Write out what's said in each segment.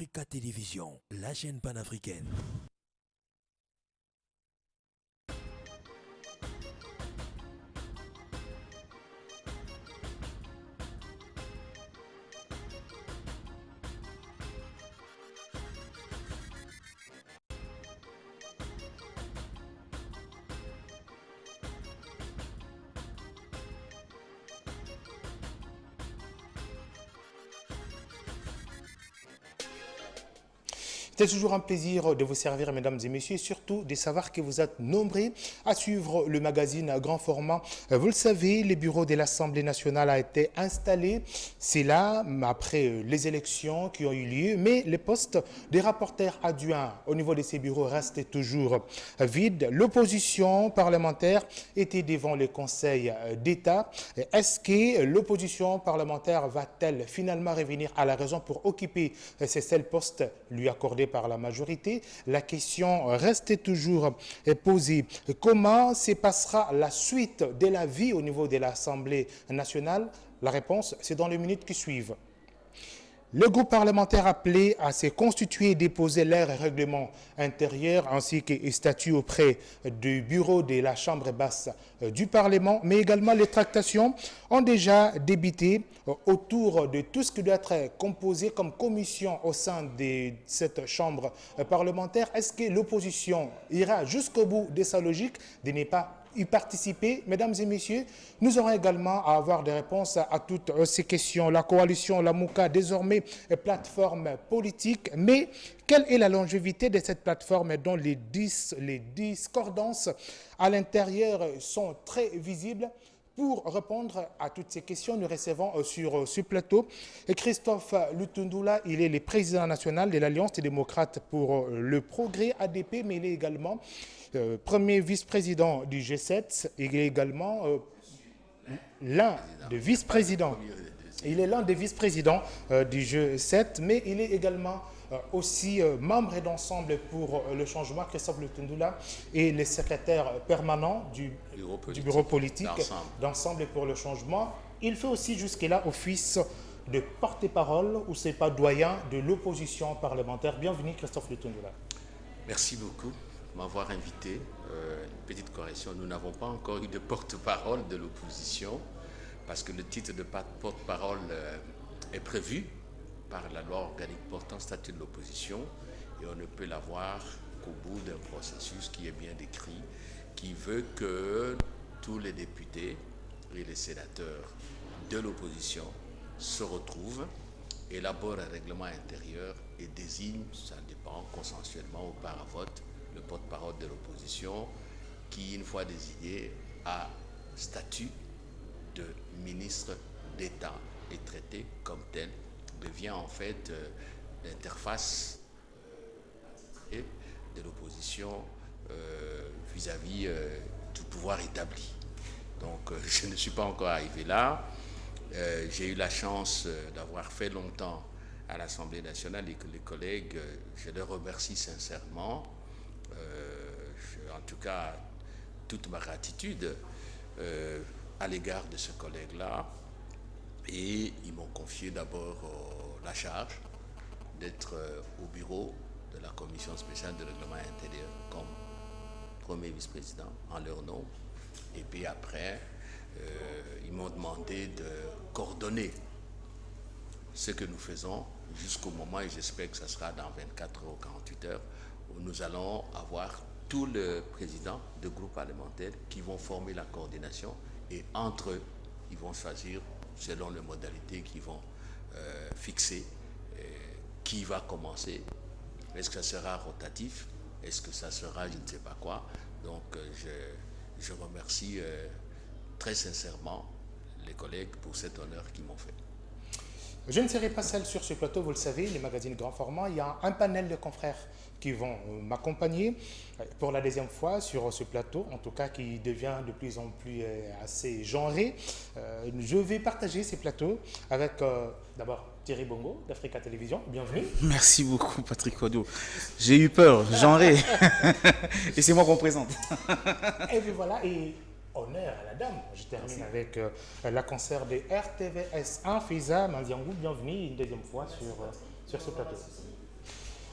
Africa Télévision, la chaîne panafricaine. C'est toujours un plaisir de vous servir, mesdames et messieurs, et surtout de savoir que vous êtes nombreux à suivre le magazine à grand format. Vous le savez, le bureau de l'Assemblée nationale a été installé. C'est là, après les élections qui ont eu lieu, mais les postes des rapporteurs adjoints au niveau de ces bureaux restent toujours vides. L'opposition parlementaire était devant le Conseil d'État. Est-ce que l'opposition parlementaire va-t-elle finalement revenir à la raison pour occuper ces seuls postes lui accordés par la majorité? La question reste toujours posée. Comment se passera la suite de la vie au niveau de l'Assemblée nationale? La réponse, c'est dans les minutes qui suivent. Le groupe parlementaire appelé à se constituer et déposer leur règlement intérieur ainsi que statut auprès du bureau de la Chambre basse du Parlement, mais également les tractations ont déjà débuté autour de tout ce qui doit être composé comme commission au sein de cette Chambre parlementaire. Est-ce que l'opposition ira jusqu'au bout de sa logique de ne pas y participer? Mesdames et messieurs, nous aurons également à avoir des réponses à toutes ces questions. La coalition, la MOUCA, désormais plateforme politique, mais quelle est la longévité de cette plateforme dont les discordances à l'intérieur sont très visibles? Pour répondre à toutes ces questions, nous recevons sur ce plateau Christophe Lutundula. Il est le président national de l'Alliance des démocrates pour le progrès ADP, mais il est également premier vice-président du G7. Il est également l'un des vice-présidents. Il est l'un des vice-présidents du G7, mais il est également aussi membre d'Ensemble pour le changement. Christophe Lutundula est le secrétaire permanent du bureau politique d'Ensemble pour le changement. Il fait aussi jusque-là office de porte-parole ou c'est pas doyen de l'opposition parlementaire. Bienvenue Christophe Lutundula. Merci beaucoup de m'avoir invité. Une petite correction, nous n'avons pas encore eu de porte-parole de l'opposition parce que le titre de porte-parole est prévu par la loi organique portant statut de l'opposition et on ne peut l'avoir qu'au bout d'un processus qui est bien décrit, qui veut que tous les députés et les sénateurs de l'opposition se retrouvent, élaborent un règlement intérieur et désignent, ça dépend, consensuellement ou par vote, le porte-parole de l'opposition qui, une fois désigné, a statut de ministre d'État et traité comme tel, devient en fait l'interface de l'opposition vis-à-vis du pouvoir établi. Donc je ne suis pas encore arrivé là. J'ai eu la chance d'avoir fait longtemps à l'Assemblée nationale et que les collègues, je les remercie sincèrement. En tout cas, toute ma gratitude à l'égard de ce collègue-là. Et ils m'ont confié d'abord la charge d'être au bureau de la commission spéciale de règlement intérieur comme premier vice-président en leur nom. Et puis après, ils m'ont demandé de coordonner ce que nous faisons jusqu'au moment, et j'espère que ce sera dans 24 ou 48 heures, où nous allons avoir tous les présidents de groupes parlementaires qui vont former la coordination et entre eux, ils vont choisir selon les modalités qu'ils vont fixer qui va commencer. Est-ce que ça sera rotatif? Est-ce que ça sera je ne sais pas quoi? Donc je remercie très sincèrement les collègues pour cet honneur qu'ils m'ont fait. Je ne serai pas seul sur ce plateau, vous le savez, les magazines grand format. Il y a un panel de confrères qui vont m'accompagner pour la deuxième fois sur ce plateau, en tout cas qui devient de plus en plus assez genré. Je vais partager ces plateaux avec d'abord Thierry Bongo d'Africa Télévision. Bienvenue. Merci beaucoup Patrick Odo. J'ai eu peur, genré. Et c'est moi qu'on présente. Et puis voilà, et honneur à la dame. Je termine avec la concert de RTVS1, Fiza Mandiangou. Bienvenue une deuxième fois sur ce plateau.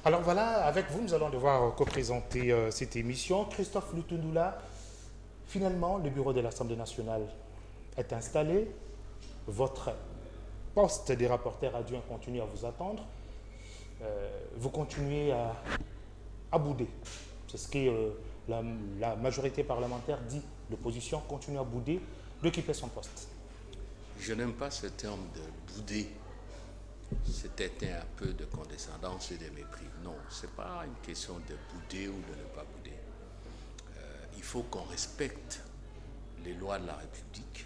Alors voilà, avec vous, nous allons devoir co-présenter cette émission. Christophe Lutundula, finalement, le bureau de l'Assemblée nationale est installé. Votre poste des rapporteurs adjoints continue à vous attendre. Vous continuez à bouder. C'est ce que la majorité parlementaire dit. L'opposition continue à bouder d'occuper son poste. Je n'aime pas ce terme de bouder. C'était un peu de condescendance et de mépris. Non, ce n'est pas une question de bouder ou de ne pas bouder. Il faut qu'on respecte les lois de la République,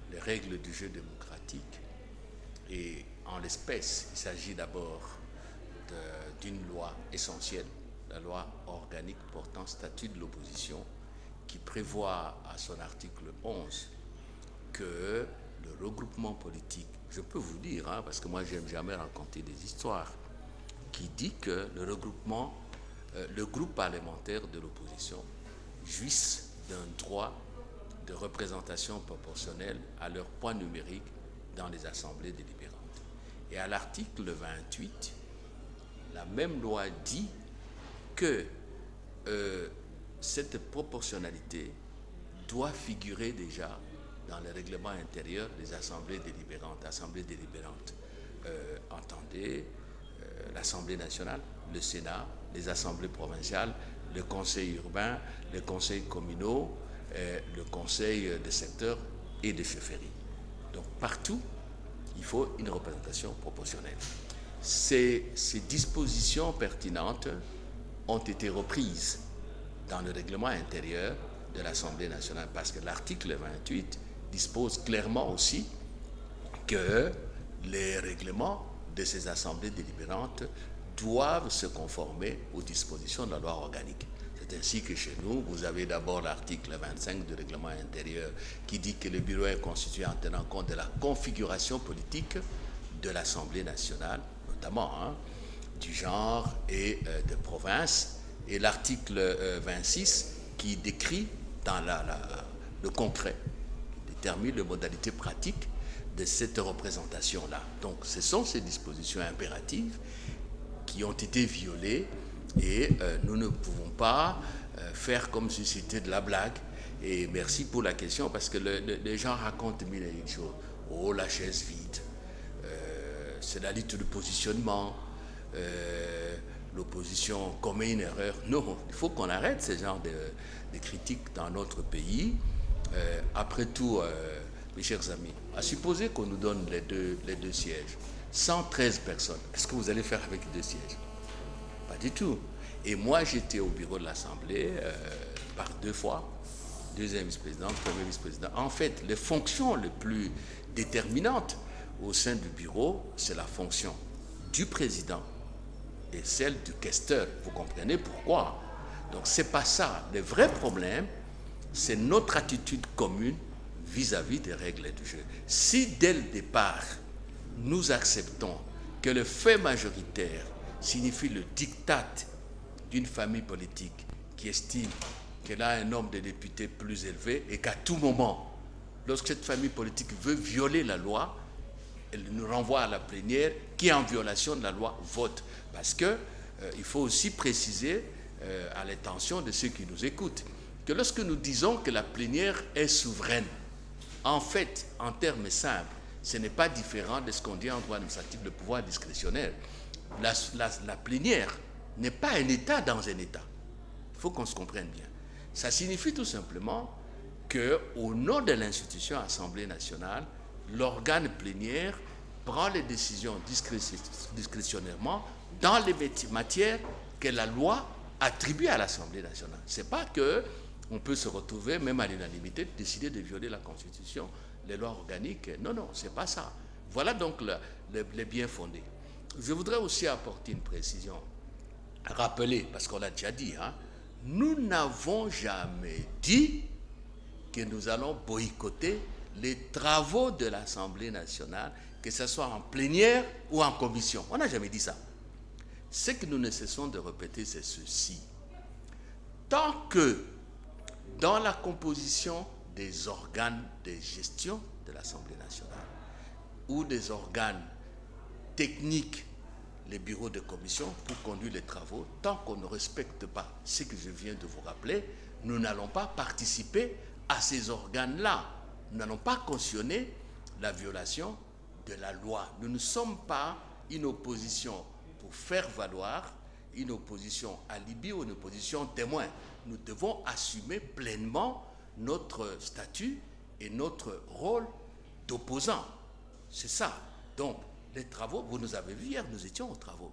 les règles du jeu démocratique. Et en l'espèce, il s'agit d'abord d'une loi essentielle, la loi organique portant statut de l'opposition, qui prévoit à son article 11 que le regroupement politique, je peux vous dire, parce que moi j'aime jamais raconter des histoires, qui dit que le groupe parlementaire de l'opposition jouisse d'un droit de représentation proportionnelle à leur poids numérique dans les assemblées délibérantes. Et à l'article 28, la même loi dit que cette proportionnalité doit figurer déjà dans le règlement intérieur des assemblées délibérantes. Assemblées délibérantes, entendez, l'Assemblée nationale, le Sénat, les assemblées provinciales, le conseil urbain, les conseils communaux, le conseil de secteur et de chefferie. Donc partout, il faut une représentation proportionnelle. Ces dispositions pertinentes ont été reprises dans le règlement intérieur de l'Assemblée nationale, parce que l'article 28 dispose clairement aussi que les règlements de ces assemblées délibérantes doivent se conformer aux dispositions de la loi organique. C'est ainsi que chez nous, vous avez d'abord l'article 25 du règlement intérieur qui dit que le bureau est constitué en tenant compte de la configuration politique de l'Assemblée nationale, notamment du genre et de province, et l'article 26 qui décrit dans le concret, qui détermine les modalités pratiques de cette représentation-là. Donc ce sont ces dispositions impératives qui ont été violées et nous ne pouvons pas faire comme si c'était de la blague. Et merci pour la question, parce que les gens racontent mille et une choses. Oh, la chaise vide, c'est la lutte de positionnement, l'opposition commet une erreur. Non, il faut qu'on arrête ce genre de critiques dans notre pays. Après tout, mes chers amis, à supposer qu'on nous donne les deux sièges, 113 personnes, est-ce que vous allez faire avec 2 sièges? Pas du tout. Et moi, j'étais au bureau de l'Assemblée par 2 fois, deuxième vice-président, premier vice-président. En fait, les fonctions les plus déterminantes au sein du bureau, c'est la fonction du président et celle du questeur. Vous comprenez pourquoi? Donc, ce n'est pas ça. Le vrai problème, c'est notre attitude commune vis-à-vis des règles du jeu. Si, dès le départ, nous acceptons que le fait majoritaire signifie le diktat d'une famille politique qui estime qu'elle a un nombre de députés plus élevé et qu'à tout moment, lorsque cette famille politique veut violer la loi, elle nous renvoie à la plénière qui, en violation de la loi, vote. Parce que il faut aussi préciser à l'intention de ceux qui nous écoutent que lorsque nous disons que la plénière est souveraine, en fait, en termes simples, ce n'est pas différent de ce qu'on dit en droit administratif, le pouvoir discrétionnaire. La plénière n'est pas un État dans un État. Il faut qu'on se comprenne bien. Ça signifie tout simplement qu'au nom de l'institution Assemblée nationale, l'organe plénière prend les décisions discrétionnairement dans les matières que la loi attribue à l'Assemblée nationale. Ce n'est pas qu'on peut se retrouver, même à l'unanimité, de décider de violer la Constitution, les lois organiques. Non, non, ce n'est pas ça. Voilà donc les bien fondés. Je voudrais aussi apporter une précision. Rappeler, parce qu'on l'a déjà dit, nous n'avons jamais dit que nous allons boycotter les travaux de l'Assemblée nationale, que ce soit en plénière ou en commission. On n'a jamais dit ça. Ce que nous ne cessons de répéter, c'est ceci. Tant que dans la composition des organes de gestion de l'Assemblée nationale ou des organes techniques les bureaux de commission pour conduire les travaux. Tant qu'on ne respecte pas ce que je viens de vous rappeler, nous n'allons pas participer à ces organes-là. Nous n'allons pas cautionner la violation de la loi. Nous ne sommes pas une opposition pour faire valoir, une opposition alibi ou une opposition témoin. Nous devons assumer pleinement notre statut et notre rôle d'opposant. C'est ça. Donc, les travaux, vous nous avez vu hier, nous étions aux travaux.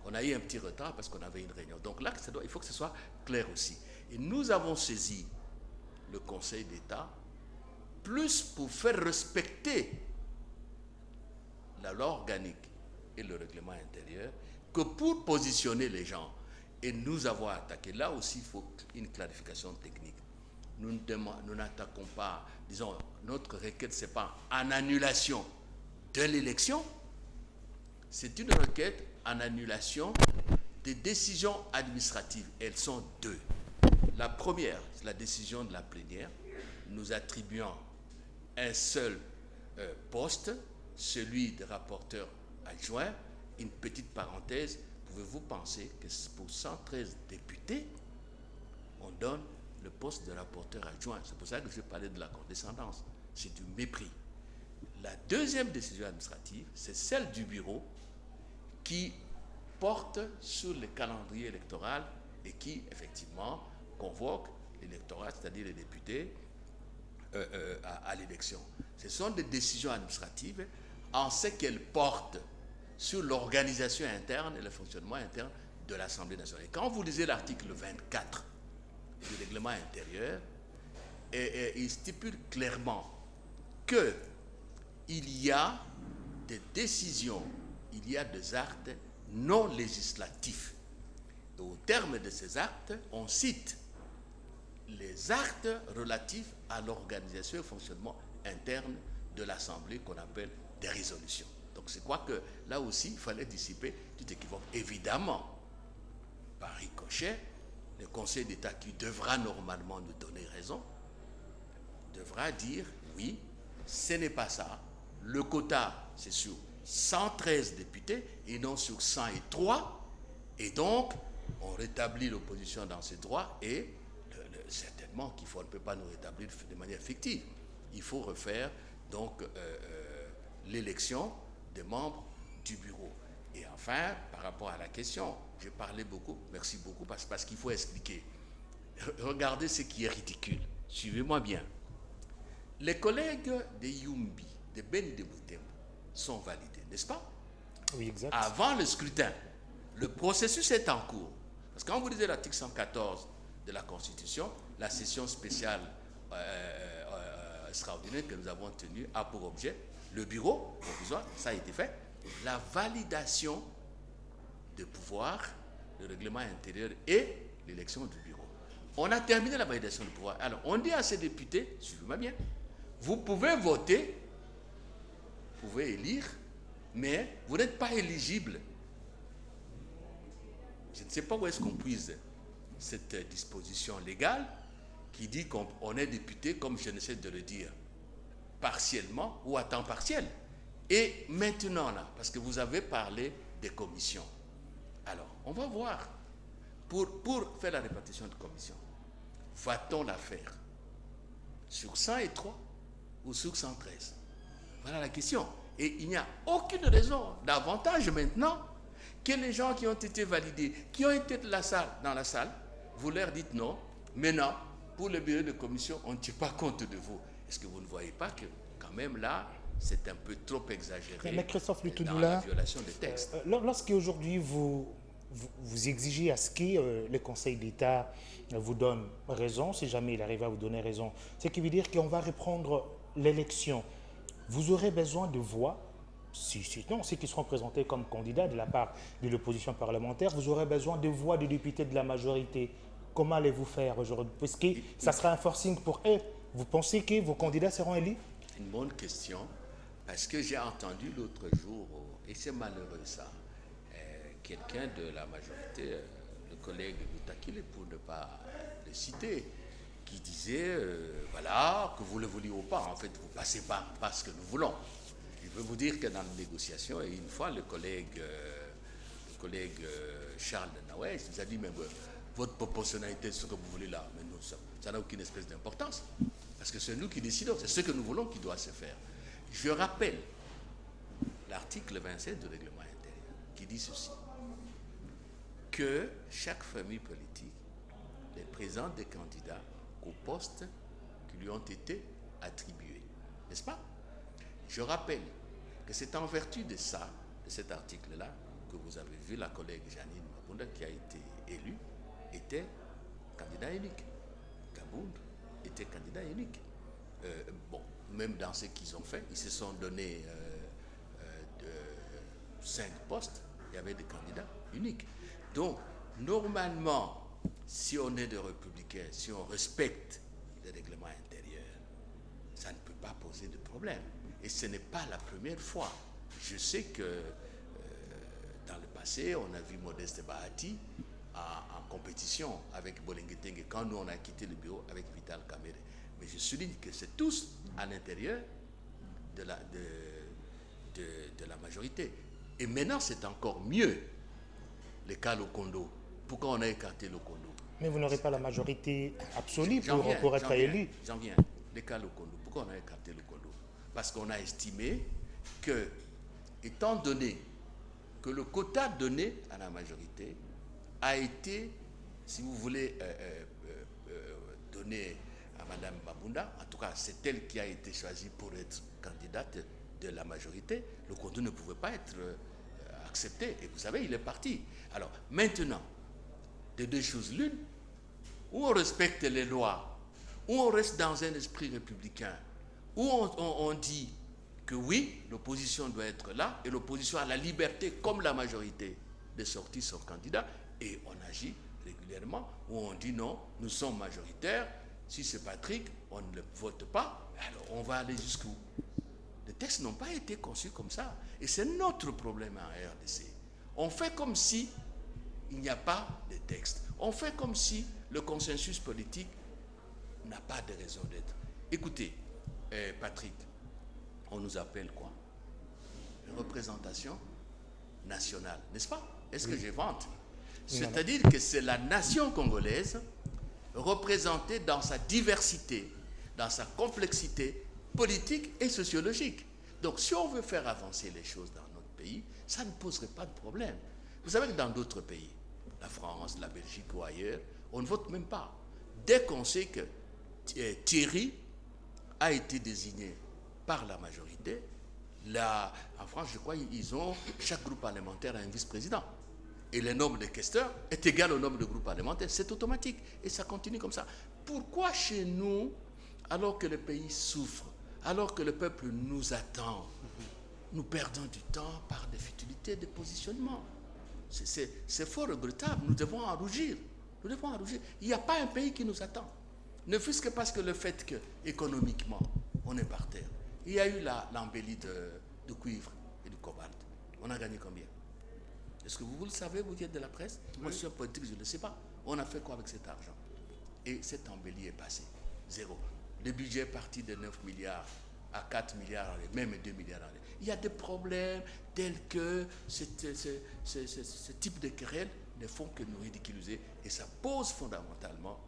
On a eu un petit retard parce qu'on avait une réunion. Donc là, il faut que ce soit clair aussi. Et nous avons saisi le Conseil d'État plus pour faire respecter la loi organique et le règlement intérieur que pour positionner les gens. Et nous avons attaqué. Là aussi, il faut une clarification technique. Nous n'attaquons pas, disons, notre requête, ce n'est pas en annulation de l'élection, c'est une requête en annulation des décisions administratives. Elles sont deux. La première, c'est la décision de la plénière, nous attribuant un seul poste, celui de rapporteur adjoint. Une petite parenthèse, pouvez-vous penser que pour 113 députés, on donne le poste de rapporteur adjoint? C'est pour ça que je parlais de la condescendance. C'est du mépris. La deuxième décision administrative, c'est celle du bureau qui porte sur le calendrier électoral et qui, effectivement, convoque l'électorat, c'est-à-dire les députés, à l'élection. Ce sont des décisions administratives en ce qu'elles portent sur l'organisation interne et le fonctionnement interne de l'Assemblée nationale. Et quand vous lisez l'article 24 du règlement intérieur, il stipule clairement qu'il y a des décisions, il y a des actes non législatifs. Et au terme de ces actes, on cite les actes relatifs à l'organisation et au fonctionnement interne de l'Assemblée qu'on appelle des résolutions. Donc c'est quoi que là aussi il fallait dissiper tout équivoque. Évidemment, par ricochet, le Conseil d'État qui devra normalement nous donner raison, devra dire oui, ce n'est pas ça. Le quota, c'est sur 113 députés et non sur 103. Et donc, on rétablit l'opposition dans ses droits et certainement on ne peut pas nous rétablir de manière fictive. Il faut refaire donc l'élection des membres du bureau. Et enfin, par rapport à la question, j'ai parlé beaucoup, merci beaucoup, parce qu'il faut expliquer. Regardez ce qui est ridicule. Suivez-moi bien. Les collègues de Yumbi, de Beni de Boutembo, sont validés, n'est-ce pas? Oui, exact. Avant le scrutin, le processus est en cours. Parce que quand vous lisez l'article 114 de la Constitution, la session spéciale extraordinaire que nous avons tenue a pour objet le bureau provisoire, ça a été fait, la validation de pouvoir, le règlement intérieur et l'élection du bureau. On a terminé la validation du pouvoir. Alors, on dit à ces députés, suivez-moi bien, vous pouvez voter, vous pouvez élire, mais vous n'êtes pas éligible. Je ne sais pas où est-ce qu'on puise cette disposition légale qui dit qu'on est député, comme je n'essaie de le dire, partiellement ou à temps partiel. Et maintenant, là, parce que vous avez parlé des commissions, alors, on va voir. Pour faire la répartition de commissions, va-t-on la faire sur 103 ou sur 113? Voilà la question. Et il n'y a aucune raison d'avantage maintenant que les gens qui ont été validés, qui ont été dans la salle, vous leur dites non. Maintenant, pour le bureau de commission, on ne tient pas compte de vous. Est-ce que vous ne voyez pas que, quand même, là, c'est un peu trop exagéré mais Christophe dans la violation des textes? Lorsqu'aujourd'hui vous exigez à ce que le Conseil d'État vous donne raison, si jamais il arrive à vous donner raison, ce qui veut dire qu'on va reprendre l'élection. Vous aurez besoin de voix, non, ceux qui seront présentés comme candidats de la part de l'opposition parlementaire, vous aurez besoin de voix des députés de la majorité. Comment allez-vous faire aujourd'hui? Parce que ça sera un forcing pour eux. Vous pensez que vos candidats seront élus? Une bonne question, parce que j'ai entendu l'autre jour, et c'est malheureux ça, quelqu'un de la majorité, le collègue Boutakile, pour ne pas le citer, qui disait, voilà, que vous le vouliez ou pas, en fait, vous passez pas ce que nous voulons. Je veux vous dire que dans les négociations, et une fois le collègue collègue Charles Nawes nous a dit, mais votre proportionnalité, ce que vous voulez là, mais nous, ça n'a aucune espèce d'importance. Parce que c'est nous qui décidons, c'est ce que nous voulons qui doit se faire. Je rappelle l'article 27 du règlement intérieur qui dit ceci, que chaque famille politique les présente des candidats aux postes qui lui ont été attribués. N'est-ce pas? Je rappelle que c'est en vertu de ça, de cet article-là, que vous avez vu la collègue Janine Mabunda qui a été élue, était candidat unique. Kabound était candidat unique. Bon, même dans ce qu'ils ont fait, ils se sont donné 5 postes, il y avait des candidats uniques. Donc, normalement, si on est des républicains, si on respecte les règlements intérieurs, ça ne peut pas poser de problème. Et ce n'est pas la première fois. Je sais que dans le passé, on a vu Modeste Bahati en compétition avec Bolenguetenge quand nous on a quitté le bureau avec Vital Kamerhe. Mais je souligne que c'est tous à l'intérieur de la majorité. Et maintenant, c'est encore mieux le cas Lokondo. Pourquoi on a écarté Lokondo? Mais vous n'aurez pas la majorité absolue J'en pour être élu. J'en viens. Le cas Lokondo. Pourquoi on a écarté Lokondo? Parce qu'on a estimé que, étant donné que le quota donné à la majorité a été, si vous voulez, donné à Mme Mabunda, en tout cas c'est elle qui a été choisie pour être candidate de la majorité, le Lokondo ne pouvait pas être accepté. Et vous savez, il est parti. Alors maintenant, de deux choses l'une, ou on respecte les lois, ou on reste dans un esprit républicain, où on dit que oui, l'opposition doit être là, et l'opposition a la liberté, comme la majorité, de sortir son candidat, et on agit régulièrement, où on dit non, nous sommes majoritaires, si c'est Patrick, on ne le vote pas, alors on va aller jusqu'où? Les textes n'ont pas été conçus comme ça, et c'est notre problème en RDC. On fait comme si il n'y a pas de texte. On fait comme si le consensus politique n'a pas de raison d'être. Écoutez, Patrick, on nous appelle quoi? Une représentation nationale, n'est-ce pas? Est-ce que j'invente? C'est-à-dire que c'est la nation congolaise représentée dans sa diversité, dans sa complexité politique et sociologique. Donc si on veut faire avancer les choses dans notre pays, ça ne poserait pas de problème. Vous savez que dans d'autres pays, la France, la Belgique ou ailleurs, on ne vote même pas. Dès qu'on sait que Thierry a été désigné par la majorité, là, en France, je crois, chaque groupe parlementaire a un vice-président. Et le nombre de questeurs est égal au nombre de groupes parlementaires. C'est automatique. Et ça continue comme ça. Pourquoi chez nous, alors que le pays souffre, alors que le peuple nous attend, nous perdons du temps par des futilités de positionnement? C'est fort regrettable. Nous devons en rougir. Nous devons en rougir. Il n'y a pas un pays qui nous attend. Ne fût-ce que parce que le fait que, économiquement, on est par terre. Il y a eu l'embellie de cuivre et du cobalt. On a gagné combien? Est-ce que vous le savez, vous qui êtes de la presse? Moi, je suis un politique, je ne le sais pas. On a fait quoi avec cet argent? Et cette embellie est passée. Zéro. Le budget est parti de 9 milliards à 4 milliards, même 2 milliards. Il y a des problèmes tels que ce type de querelles ne font que nous ridiculiser. Et ça pose fondamentalement,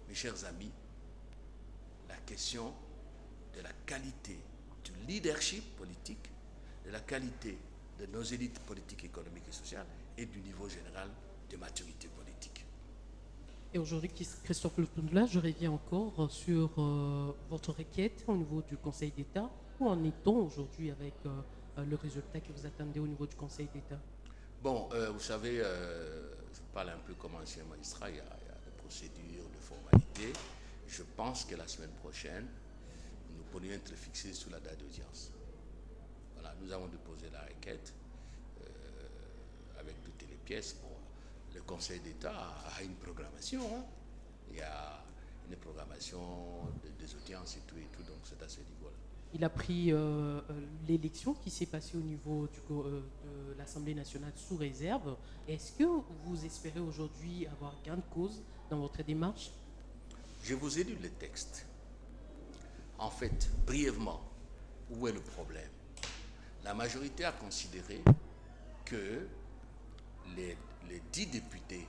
mes chers amis, la question de la qualité du leadership politique, de la qualité de nos élites politiques, économiques et sociales et du niveau général de maturité politique. Et aujourd'hui, Christophe Lutundula, je reviens encore sur votre requête au niveau du Conseil d'État. Où en est-on aujourd'hui avec le résultat que vous attendez au niveau du Conseil d'État? Bon, vous savez, je parle un peu comme ancien magistrat, il y a des procédures, des formalités. Je pense que la semaine prochaine, nous pourrions être fixés sur la date d'audience. Voilà, nous avons déposé la requête avec toutes les pièces. Bon, le Conseil d'État a une programmation. Hein. Il y a une programmation des audiences et tout, donc c'est à ce niveau-là. Il a pris l'élection qui s'est passée au niveau de l'Assemblée nationale sous réserve. Est-ce que vous espérez aujourd'hui avoir gain de cause dans votre démarche? Je vous ai lu le texte. En fait, brièvement, où est le problème? La majorité a considéré que les 10 députés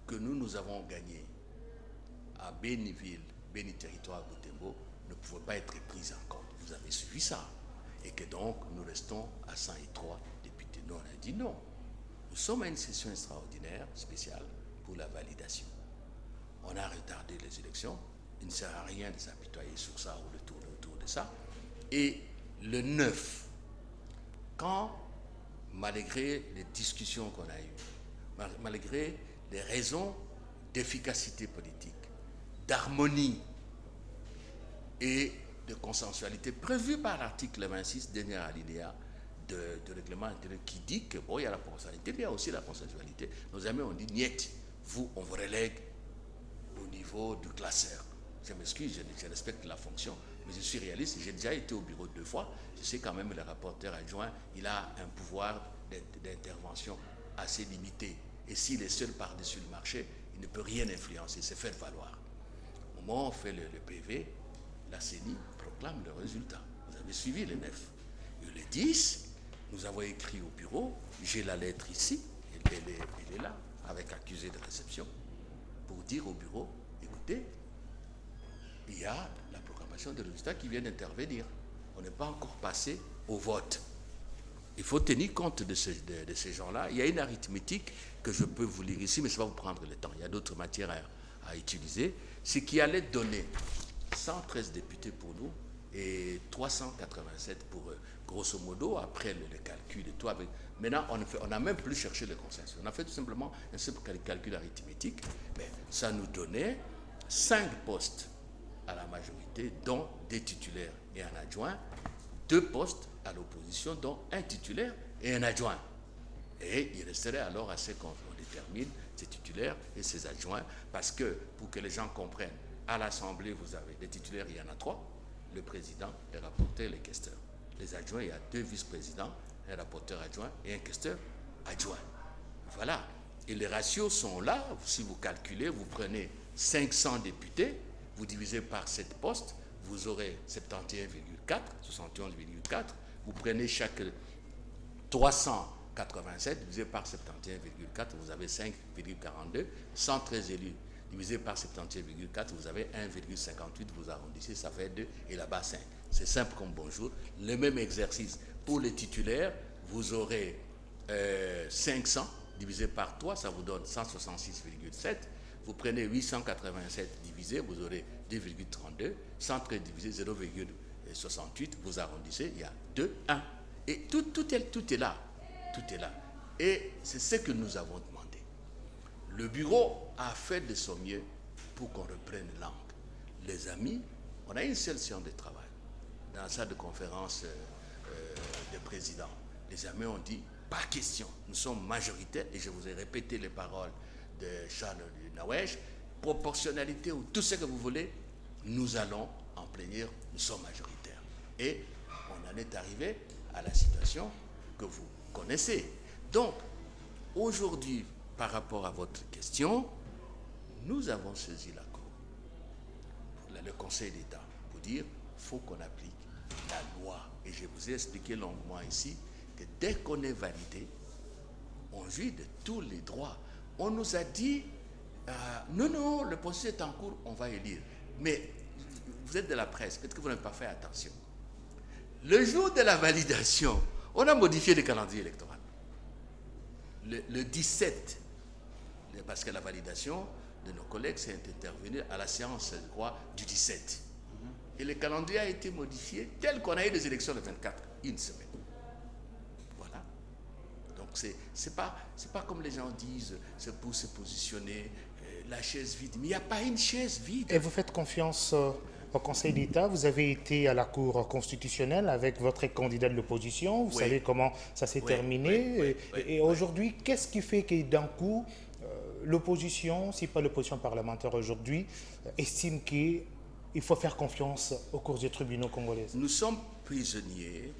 que nous avons gagnés à Béniville, Béni Territoire, Butembo, ne pouvaient pas être pris en compte. Vous avez suivi ça. Et que donc, nous restons à 103 députés. Nous, on a dit non. Nous sommes à une session extraordinaire, spéciale, pour la validation. On a retardé les élections. Il ne sert à rien de s'apitoyer sur ça ou de tourner autour de ça. Et le 9, quand, malgré les discussions qu'on a eues, malgré les raisons d'efficacité politique, d'harmonie et de consensualité prévues par l'article 26, dernier alinéa de règlement intérieur, qui dit que bon, il y a la consensualité, il y a aussi la consensualité. Nos amis ont dit, niet, vous, on vous relègue au niveau du classeur. Je m'excuse, je respecte la fonction, mais je suis réaliste, j'ai déjà été au bureau 2 fois, je sais quand même le rapporteur adjoint, il a un pouvoir d'intervention assez limité. Et s'il est seul par-dessus le marché, il ne peut rien influencer, c'est faire valoir. Au moment où on fait le PV, la CENI proclame le résultat. Vous avez suivi le 9. Et le 10, nous avons écrit au bureau, j'ai la lettre ici, elle est là, avec accusé de réception, pour dire au bureau, écoutez, il y a la proclamation des résultats qui vient d'intervenir. On n'est pas encore passé au vote. Il faut tenir compte de ces gens-là. Il y a une arithmétique que je peux vous lire ici, mais ça va vous prendre le temps. Il y a d'autres matières à utiliser. Ce qui allait donner 113 députés pour nous et 387 pour eux. Grosso modo, après le calcul et tout. Maintenant, on n'a même plus cherché le consensus. On a fait tout simplement un simple calcul arithmétique. Mais ça nous donnait 5 postes à la majorité, dont des titulaires et un adjoint, 2 postes à l'opposition, dont un titulaire et un adjoint. Et il resterait alors à ce qu'on détermine ces titulaires et ces adjoints, parce que, pour que les gens comprennent, à l'Assemblée, vous avez des titulaires, il y en a 3, le président, les rapporteurs, les questeurs. Les adjoints, il y a 2 vice-présidents, un rapporteur adjoint et un questeur adjoint. Voilà. Et les ratios sont là. Si vous calculez, vous prenez 500 députés, vous divisez par 7 postes, vous aurez 71,4, 71,4. Vous prenez chaque 387 divisé par 71,4, vous avez 5,42. 113 élus divisé par 71,4, vous avez 1,58, vous arrondissez, ça fait 2, et là-bas 5. C'est simple comme bonjour. Le même exercice pour les titulaires, vous aurez 500 divisé par 3, ça vous donne 166,7. Vous prenez 887 divisé, vous aurez 2,32. 113 divisé 0,68, vous arrondissez, il y a 2, 1. Et tout est là. Tout est là. Et c'est ce que nous avons demandé. Le bureau a fait de son mieux pour qu'on reprenne langue. Les amis, on a une seule séance de travail dans la salle de conférence des présidents. Les amis ont dit, pas question, nous sommes majoritaires, et je vous ai répété les paroles de Charles Nawesh, proportionnalité ou tout ce que vous voulez, nous allons en plénière, nous sommes majoritaires. Et on en est arrivé à la situation que vous connaissez. Donc, aujourd'hui, par rapport à votre question, nous avons saisi la Cour, le Conseil d'État, pour dire qu'il faut qu'on applique la loi. Et je vous ai expliqué longuement ici que dès qu'on est validé, on jouit de tous les droits. On nous a dit, non, le processus est en cours, on va élire. Mais vous êtes de la presse, peut-être que vous n'avez pas fait attention. Le jour de la validation, on a modifié le calendrier électoral. Le 17, parce que la validation de nos collègues s'est intervenue à la séance, je crois, du 17. Et le calendrier a été modifié tel qu'on a eu des élections le 24, une semaine. Voilà. Donc, c'est pas comme les gens disent, c'est pour se positionner, la chaise vide. Mais il n'y a pas une chaise vide. Et vous faites confiance au Conseil d'État? Vous avez été à la Cour constitutionnelle avec votre candidat de l'opposition. Vous savez comment ça s'est terminé. Et aujourd'hui, qu'est-ce qui fait que d'un coup, l'opposition, si pas l'opposition parlementaire aujourd'hui, estime qu'il faut faire confiance aux cours des tribunaux congolais? Nous sommes prisonniers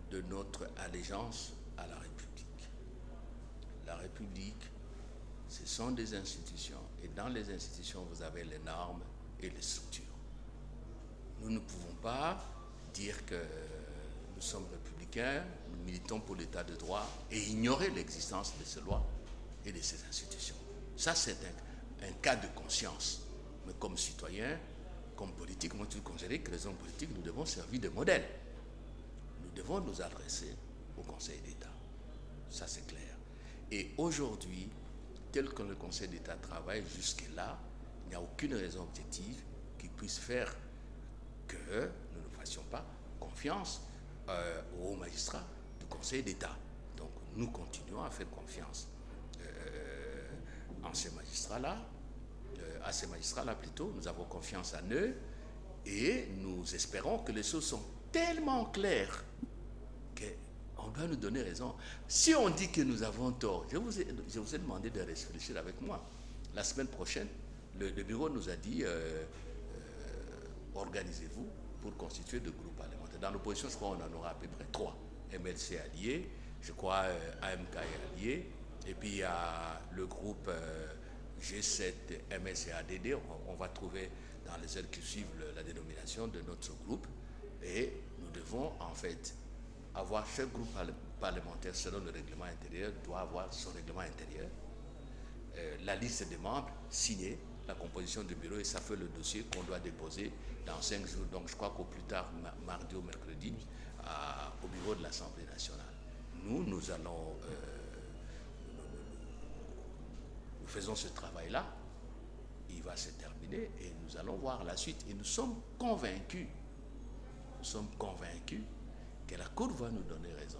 de notre allégeance à la République. La République, ce sont des institutions. Et dans les institutions, vous avez les normes et les structures. Nous ne pouvons pas dire que nous sommes républicains, nous militons pour l'état de droit et ignorer l'existence de ces lois et de ses institutions. Ça, c'est un cas de conscience. Mais comme citoyen, comme politique, moi, je considère que les hommes politiques, nous devons servir de modèle. Nous devons nous adresser au Conseil d'État. Ça, c'est clair. Et aujourd'hui, tel que le Conseil d'État travaille jusque-là, il n'y a aucune raison objective qui puisse faire que nous ne fassions pas confiance aux magistrats du Conseil d'État. Donc, nous continuons à faire confiance à ces magistrats-là plutôt. Nous avons confiance en eux et nous espérons que les choses sont tellement claires qu'on doit nous donner raison. Si on dit que nous avons tort, je vous ai demandé de réfléchir avec moi. La semaine prochaine, le bureau nous a dit organisez-vous pour constituer de groupes parlementaires. Dans l'opposition, je crois qu'on en aura à peu près 3. MLC allié, je crois AMK est allié, et puis il y a le groupe G7, MS et ADD. On va trouver dans les heures qui suivent la dénomination de notre groupe. Et nous devons en fait avoir chaque groupe parlementaire selon le règlement intérieur, doit avoir son règlement intérieur. La liste des membres signée, la composition du bureau, et ça fait le dossier qu'on doit déposer dans 5 jours. Donc je crois qu'au plus tard, mardi ou mercredi, au bureau de l'Assemblée nationale. Nous allons... nous faisons ce travail-là, il va se terminer et nous allons voir la suite. Et nous sommes convaincus que la Cour va nous donner raison.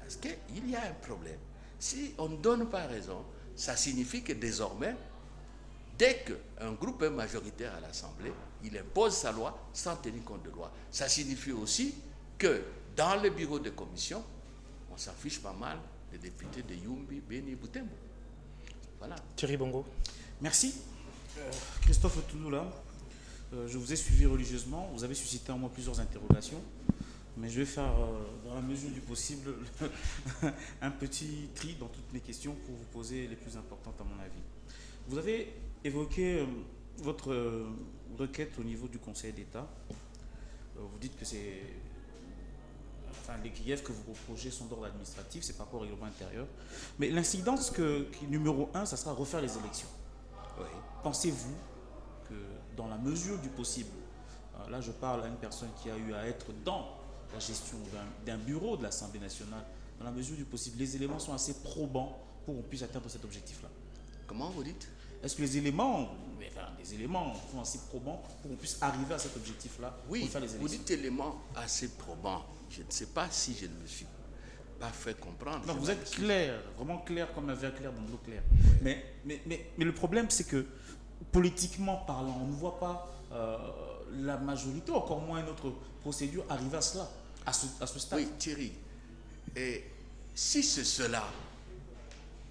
Parce qu'il y a un problème. Si on ne donne pas raison, ça signifie que désormais, dès qu'un groupe est majoritaire à l'Assemblée, il impose sa loi sans tenir compte de loi. Ça signifie aussi que dans le bureau de commission, on s'en fiche pas mal des députés de Yumbi, Beni, Boutembo. Voilà. Thierry Bongo. Merci. Christophe Toudoula, je vous ai suivi religieusement. Vous avez suscité en moi plusieurs interrogations. Mais je vais faire, dans la mesure du possible, un petit tri dans toutes mes questions pour vous poser les plus importantes à mon avis. Vous avez évoqué votre requête au niveau du Conseil d'État. Vous dites que c'est... Enfin, les griefs que vous reprochez sont d'ordre administratif, c'est par rapport au règlement intérieur. Mais l'incidence qui numéro 1, ça sera refaire les élections. Oui. Pensez-vous que dans la mesure du possible, là je parle à une personne qui a eu à être dans la gestion d'un bureau de l'Assemblée nationale, dans la mesure du possible, les éléments sont assez probants pour qu'on puisse atteindre cet objectif-là? Comment vous dites? Est-ce que les éléments sont assez probants pour qu'on puisse arriver à cet objectif-là? Oui, pour faire les vous élections? dites éléments assez probants. Je ne sais pas si je ne me suis pas fait comprendre. Non, vous êtes clair, vraiment clair comme un verre clair dans l'eau claire. Oui. Mais le problème, c'est que politiquement parlant, on ne voit pas la majorité, encore moins notre procédure, arriver à cela, à ce stade. Oui, Thierry. Et si c'est cela,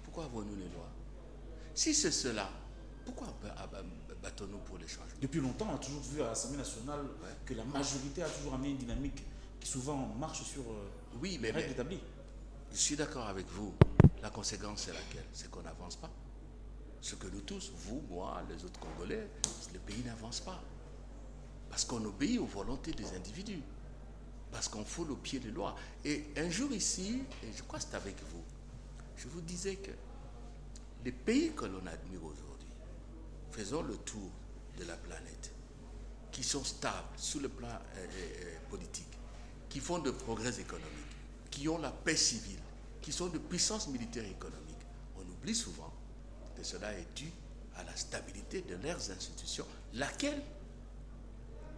pourquoi avons-nous les lois? Si c'est cela, pourquoi battons-nous pour les changements? Depuis longtemps, on a toujours vu à l'Assemblée nationale que la majorité a toujours amené une dynamique qui souvent marche sur oui, les règles établies. Je suis d'accord avec vous. La conséquence, c'est laquelle? C'est qu'on n'avance pas. Ce que nous tous, vous, moi, les autres Congolais, le pays n'avance pas. Parce qu'on obéit aux volontés des individus. Parce qu'on foule au pied des lois. Et un jour ici, et je crois que c'est avec vous, je vous disais que les pays que l'on admire aujourd'hui, faisant le tour de la planète, qui sont stables sur le plan politique, qui font de progrès économiques, qui ont la paix civile, qui sont de puissance militaire et économique, on oublie souvent que cela est dû à la stabilité de leurs institutions, laquelle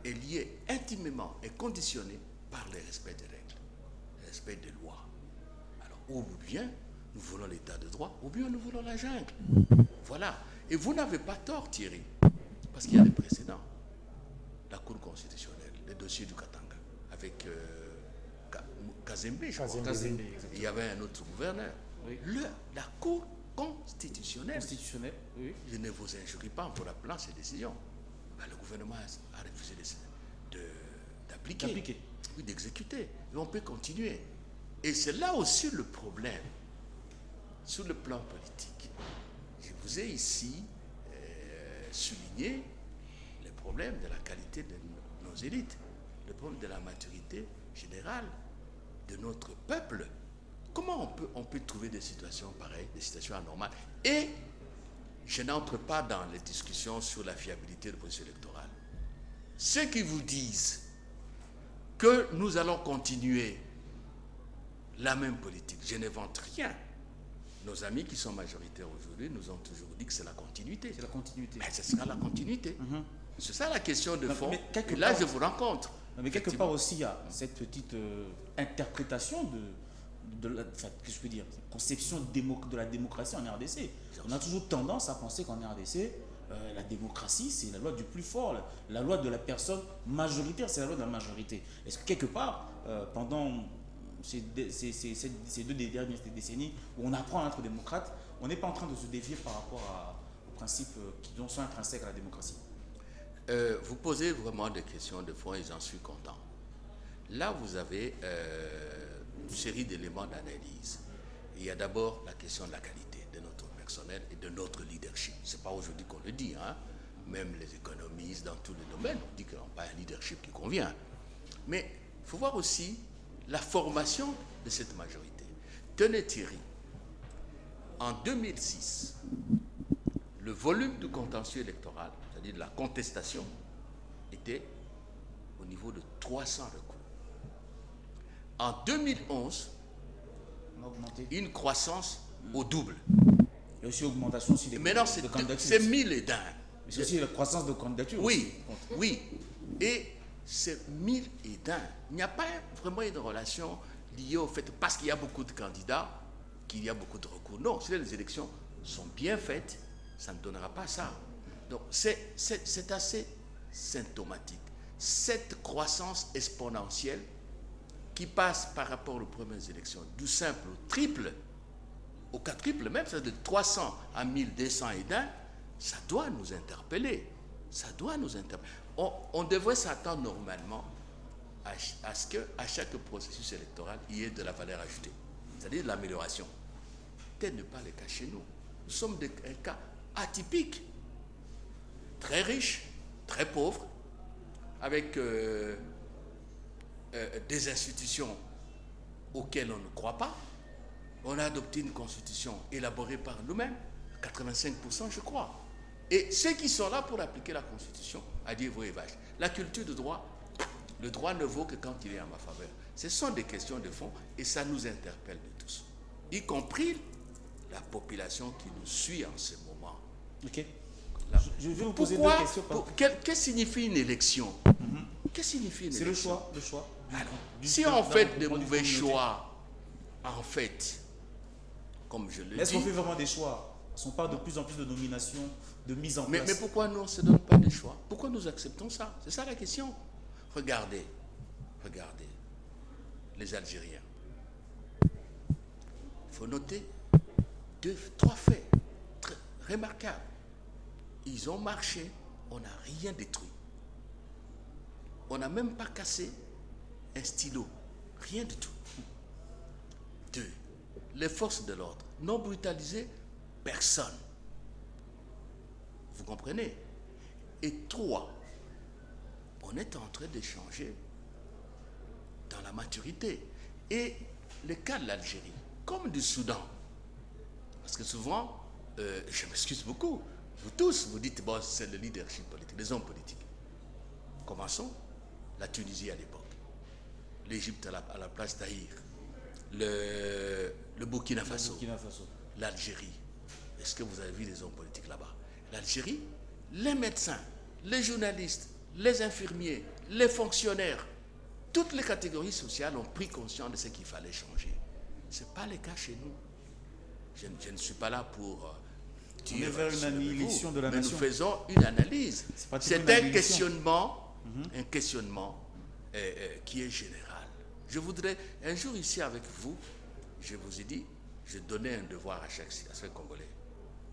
est liée intimement et conditionnée par le respect des règles, le respect des lois. Alors, ou bien nous voulons l'état de droit, ou bien nous voulons la jungle. Voilà. Et vous n'avez pas tort, Thierry, parce qu'il y a des précédents. La Cour constitutionnelle, le dossier du Katanga, avec Kazembe, je crois. Kazembe, il y avait un autre gouverneur. Oui. La Cour constitutionnelle, oui. je ne vous injurie pas en vous rappelant ces décisions. Ben, le gouvernement a refusé d'appliquer, oui, d'exécuter. Et on peut continuer. Et c'est là aussi le problème, sur le plan politique. Je vous ai ici souligné le problème de la qualité de nos élites, le problème de la maturité générale de notre peuple. Comment on peut trouver des situations pareilles, des situations anormales? Et je n'entre pas dans les discussions sur la fiabilité du processus électoral. Ceux qui vous disent que nous allons continuer la même politique, je n'invente rien. Nos amis qui sont majoritaires aujourd'hui nous ont toujours dit que c'est la continuité. C'est la continuité. Mais ce sera la continuité. C'est ça la question de fond. quelque Et là, part- je vous rencontre. Mais quelque part aussi, il y a cette petite interprétation de la, enfin, qu'est-ce que je peux dire, conception de la démocratie en RDC. On a toujours tendance à penser qu'en RDC, la démocratie, c'est la loi du plus fort, la loi de la personne majoritaire, c'est la loi de la majorité. Est-ce que quelque part, pendant ces deux dernières décennies où on apprend à être démocrate, on n'est pas en train de se dévier par rapport aux principes qui sont intrinsèques à la démocratie? Vous posez vraiment des questions de fond et j'en suis content. Là, vous avez une série d'éléments d'analyse. Il y a d'abord la question de la qualité de notre personnel et de notre leadership. Ce n'est pas aujourd'hui qu'on le dit, hein. Même les économistes dans tous les domaines, on dit qu'ils n'ont pas un leadership qui convient. Mais il faut voir aussi la formation de cette majorité. Tenez Thierry, en 2006, le volume du contentieux électoral, c'est-à-dire de la contestation, était au niveau de 300 recours. En 2011, On a augmenté. une croissance au double. Il y a aussi augmentation aussi des Maintenant, de candidatures. c'est 1000 et d'un. Mais c'est aussi la croissance de candidatures. Oui, aussi. oui. Et c'est 1000 et d'un. Il n'y a pas vraiment une relation liée au fait, parce qu'il y a beaucoup de candidats, qu'il y a beaucoup de recours. Non, si les élections sont bien faites, ça ne donnera pas ça. Donc, c'est assez symptomatique. Cette croissance exponentielle qui passe par rapport aux premières élections du simple au triple, au quadruple même, c'est-à-dire de 300 à 1200 et d'un, ça doit nous interpeller. Ça doit nous interpeller. On devrait s'attendre normalement à ce qu'à chaque processus électoral, il y ait de la valeur ajoutée, c'est-à-dire de l'amélioration. Tel n'est pas le cas chez nous. Nous sommes un cas atypique, très riche, très pauvre, avec des institutions auxquelles on ne croit pas. On a adopté une constitution élaborée par nous-mêmes, 85% je crois. Et ceux qui sont là pour appliquer la constitution, à dire vos vache. La culture de droit, le droit ne vaut que quand il est en ma faveur. Ce sont des questions de fond et ça nous interpelle de tous, y compris la population qui nous suit en ce moment. Ok. Là. Je vais vous poser deux questions. Qu'est-ce que signifie une élection? Qu'est-ce que signifie une C'est élection? le choix. Alors, si on fait de mauvais choix, en fait, comme je le Est-ce dis... qu'on fait vraiment des choix? On parle de plus en plus de nominations, de mise en Mais place. pourquoi nous, on ne se donne pas de choix? Pourquoi nous acceptons ça? C'est ça la question. Regardez les Algériens. Il faut noter trois faits très remarquables. Ils ont marché, on n'a rien détruit. On n'a même pas cassé un stylo. Rien du tout. 2. Les forces de l'ordre n'ont brutalisé personne. Vous comprenez? Et 3. On est en train de changer dans la maturité. Et le cas de l'Algérie, comme du Soudan, parce que souvent, je m'excuse beaucoup, vous tous, vous dites, bon, c'est le leadership politique, les hommes politiques. Commençons. La Tunisie à l'époque, l'Égypte à la place d'Aïr, le Burkina Faso, l'Algérie. Est-ce que vous avez vu les hommes politiques là-bas? L'Algérie, les médecins, les journalistes, les infirmiers, les fonctionnaires, toutes les catégories sociales ont pris conscience de ce qu'il fallait changer. Ce n'est pas le cas chez nous. Je ne suis pas là pour dire... On est vers une annihilation de la nation. Mais nous faisons une analyse. C'est un questionnement... Un questionnement qui est général. Je voudrais, un jour ici avec vous, je vous ai dit, je donnais un devoir à chaque Congolais.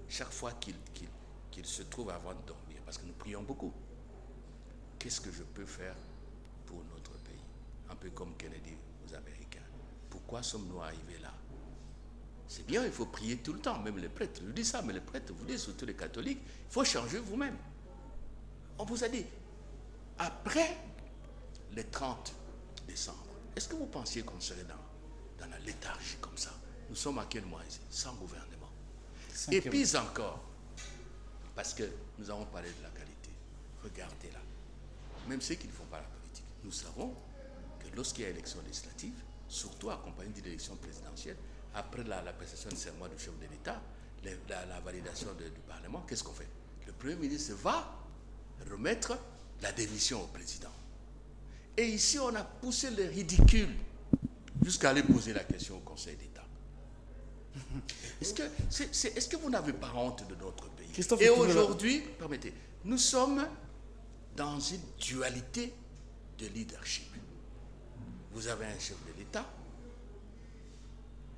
Chaque fois qu'il se trouve avant de dormir, parce que nous prions beaucoup, qu'est-ce que je peux faire pour notre pays? Un peu comme Kennedy aux Américains. Pourquoi sommes-nous arrivés là? C'est bien, il faut prier tout le temps, même les prêtres. Je dis ça, mais les prêtres vous disent, surtout les catholiques, il faut changer vous-même. On vous a dit, après le 30 décembre, est-ce que vous pensiez qu'on serait dans la léthargie comme ça. Nous sommes à quel mois ici? Sans gouvernement. Cinquième. Et puis encore, parce que nous avons parlé de la qualité, regardez là, même ceux qui ne font pas la politique, nous savons que lorsqu'il y a élection législative, surtout accompagnée d'une élection présidentielle, après la prestation de serment du chef de l'État, la validation du Parlement, qu'est-ce qu'on fait? Le Premier ministre va remettre la démission au président. Et ici, on a poussé le ridicule jusqu'à aller poser la question au Conseil d'État. Est-ce que vous n'avez pas honte de notre pays? Christophe, et aujourd'hui, permettez, nous sommes dans une dualité de leadership. Vous avez un chef de l'État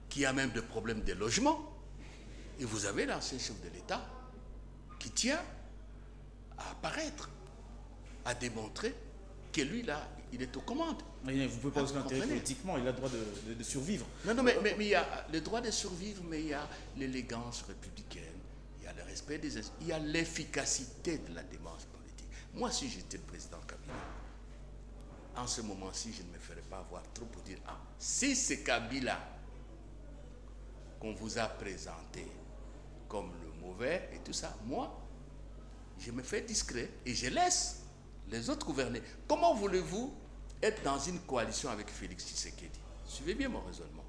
qui a même des problèmes de logement, et vous avez l'ancien chef de l'État qui tient à apparaître, à démontrer que lui, là, il est aux commandes. Mais vous pouvez pas Ah, aussi l'enterrer comprenez. politiquement, il a le droit de survivre. Non, mais il y a le droit de survivre, mais il y a l'élégance républicaine, il y a le respect des... Il y a l'efficacité de la démarche politique. Moi, si j'étais le président Kabila, en ce moment-ci, je ne me ferais pas avoir trop pour dire, ah, si c'est Kabila qu'on vous a présenté comme le mauvais et tout ça, moi, je me fais discret et je laisse les autres gouverner. Comment voulez-vous être dans une coalition avec Félix Tshisekedi? Suivez bien mon raisonnement.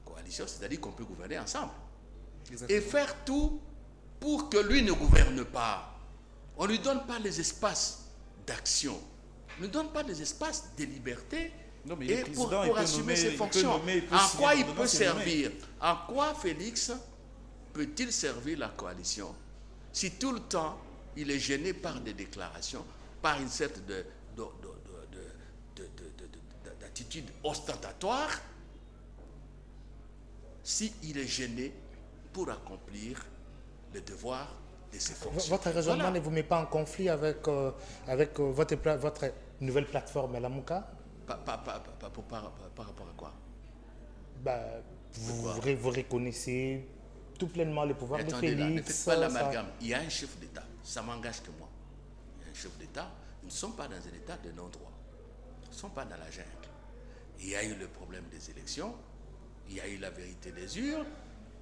Coalition, c'est-à-dire qu'on peut gouverner ensemble. Exactement. Et faire tout pour que lui ne gouverne pas. On ne lui donne pas les espaces d'action. On ne lui donne pas les espaces de liberté. Non, mais et le pour président, il peut assumer nommer- ses il peut fonctions. nommer, il peut En signer quoi il l'ordonnance peut et nommer. servir? En quoi Félix peut-il servir la coalition si tout le temps il est gêné par des déclarations, par une sorte d'attitude ostentatoire, s'il est gêné pour accomplir le devoir de ses fonctions? Votre raisonnement Voilà. ne vous met pas en conflit avec, votre nouvelle plateforme, la Mouka? Par rapport à quoi? Bah, vous reconnaissez tout pleinement le pouvoir de Attendez là, ne Félix. faites pas ça- l'amalgame. Il y a un chef d'État, ça m'engage que moi. Il y a un chef d'État, nous ne sommes pas dans un État de non-droit. Nous ne sommes pas dans la jungle. Il y a eu le problème des élections, il y a eu la vérité des urnes,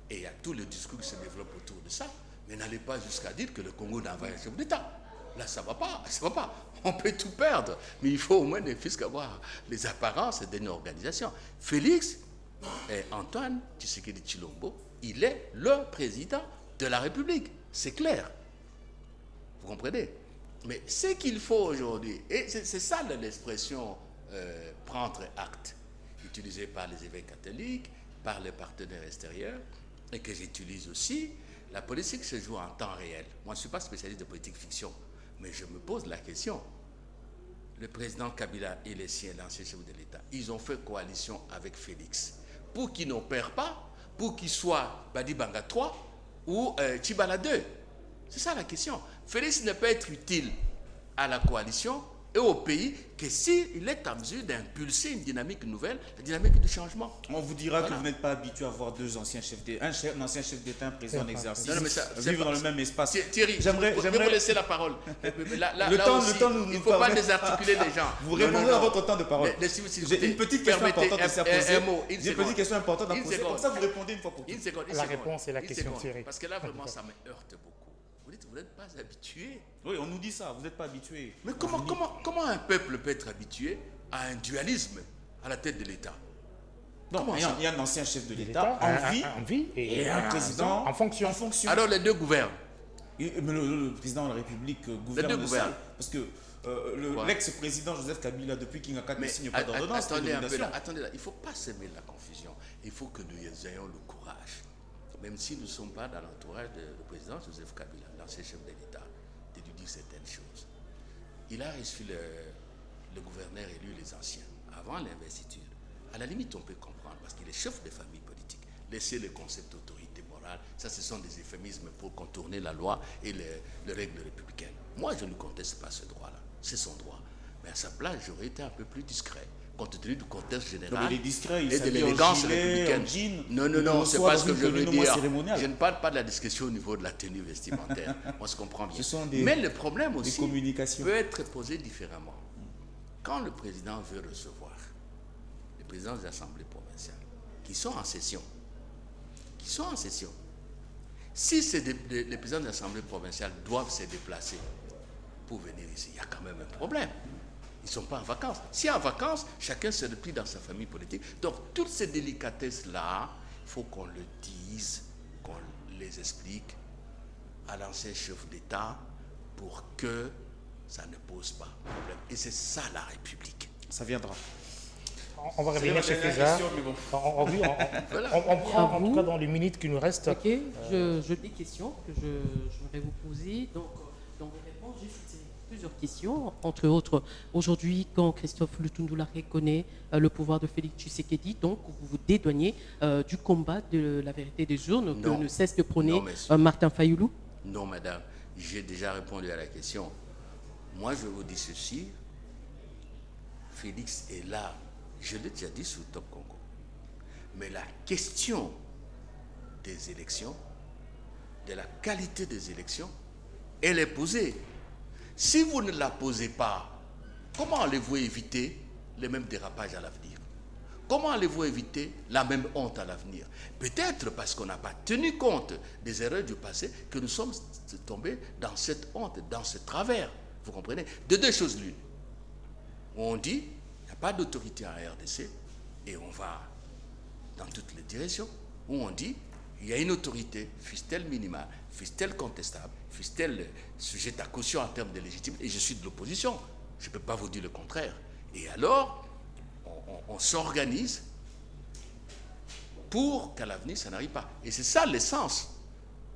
et il y a tout le discours qui se développe autour de ça. Mais n'allez pas jusqu'à dire que le Congo n'a pas un chef d'État. Là, ça ne va pas, ça va pas. On peut tout perdre, mais il faut au moins ne fût-ce qu'avoir les apparences d'une organisation. Félix et Antoine Tshisekedi Tshilombo, il est le président de la République. C'est clair. Vous comprenez? Mais ce qu'il faut aujourd'hui, et c'est ça l'expression prendre acte, utilisée par les évêques catholiques, par les partenaires extérieurs, et que j'utilise aussi, la politique se joue en temps réel. Moi, je ne suis pas spécialiste de politique fiction, mais je me pose la question. Le président Kabila et les siens, l'ancien chef de l'État, ils ont fait coalition avec Félix pour qu'il n'opère pas, pour qu'il soit Badi Banga 3 ou Tchibala 2. C'est ça la question. Félix ne peut être utile à la coalition et au pays que s'il est en mesure d'impulser une dynamique nouvelle, la dynamique du changement. On vous dira Voilà. que vous n'êtes pas habitué à voir deux anciens chefs d'État, un ancien chef d'État, un président en exercice, Non, non, mais ça, c'est vivre pas- dans le même espace. Thierry, J'aimerais- je vais vous laisser la parole. Là, Le là temps- aussi, le temps nous il ne faut pas permet- désarticuler les gens. Vous répondrez à votre temps de parole. Laissez-moi, s'il vous J'ai plaît, une petite question permettez importante aussi à poser. un mot, une J'ai une seconde. petite question importante à Une poser. seconde. Comme ça, vous répondez une fois pour toutes. Une seconde, une La seconde. réponse est la Une question, seconde. Thierry. Parce que là, vraiment, ça me heurte beaucoup. Vous dites, vous n'êtes pas habitué. Oui, on nous dit ça, vous n'êtes pas habitué. Mais comment un peuple peut être habitué à un dualisme à la tête de l'État? Non, Comment il y a- ça? il y a un ancien chef de L'État l'État en vie et un président en fonction. En fonction. Alors les deux gouvernent. Mais le président de la République gouverne deux le gouvernent. seul. Parce que Quoi? l'ex-président Joseph Kabila, depuis qu'il n'a qu'à ne Mais signe pas d'ordonnance de attendez un peu nomination. là, attendez là. Il ne faut pas semer la confusion. Il faut que nous ayons le courage, même si nous ne sommes pas dans l'entourage du président Joseph Kabila, l'ancien chef de l'État, de lui dire certaines choses. Il a reçu le gouverneur élu, les anciens, avant l'investiture. À la limite, on peut comprendre, parce qu'il est chef de famille politique. Laisser le concept d'autorité morale, ça, ce sont des euphémismes pour contourner la loi et les règles républicaines. Moi, je ne conteste pas ce droit-là. C'est son droit. Mais à sa place, j'aurais été un peu plus discret, compte tenu du contexte général Non, mais il est discret, il et de s'habille en l'élégance gilet, républicaine. en jean, Non, il non, c'est reçoit pas dans ce que une je veux tenue moins dire. cérémoniale. Je ne parle pas de la discussion au niveau de la tenue vestimentaire. On se comprend bien. Ce sont des- Mais le problème aussi communications. peut être posé différemment. Quand le président veut recevoir les présidents des assemblées provinciales, qui sont en session. Si les présidents de l'Assemblée provinciale doivent se déplacer pour venir ici, il y a quand même un problème. Ils ne sont pas en vacances. Si en vacances, chacun se replie dans sa famille politique. Donc, toutes ces délicatesses-là, il faut qu'on le dise, qu'on les explique à l'ancien chef d'État pour que ça ne pose pas de problème. Et c'est ça la République. Ça viendra. On va revenir chez Feza. On prend en tout cas dans les minutes qui nous restent. Ok, je des questions que je voudrais vous poser. Donc, dans vos réponses, j'ai cité plusieurs questions. Entre autres, aujourd'hui, quand Christophe Lutundula reconnaît le pouvoir de Félix Tshisekedi, donc vous vous dédouanez du combat de la vérité des urnes que ne cesse de prôner Martin Fayoulou? Non, madame, j'ai déjà répondu à la question. Moi, je vous dis ceci. Félix est là. Je l'ai déjà dit sur Top Congo. Mais la question des élections, de la qualité des élections, elle est posée. Si vous ne la posez pas, comment allez-vous éviter les mêmes dérapages à l'avenir? Comment allez-vous éviter la même honte à l'avenir? Peut-être parce qu'on n'a pas tenu compte des erreurs du passé que nous sommes tombés dans cette honte, dans ce travers. Vous comprenez? De deux choses l'une. On dit, il n'y a pas d'autorité en RDC et on va dans toutes les directions. Où on dit, il y a une autorité, fût-elle minimale, fût-elle contestable, fût-elle sujette à caution en termes de légitimité, et je suis de l'opposition. Je ne peux pas vous dire le contraire. Et alors, on s'organise pour qu'à l'avenir, ça n'arrive pas. Et c'est ça l'essence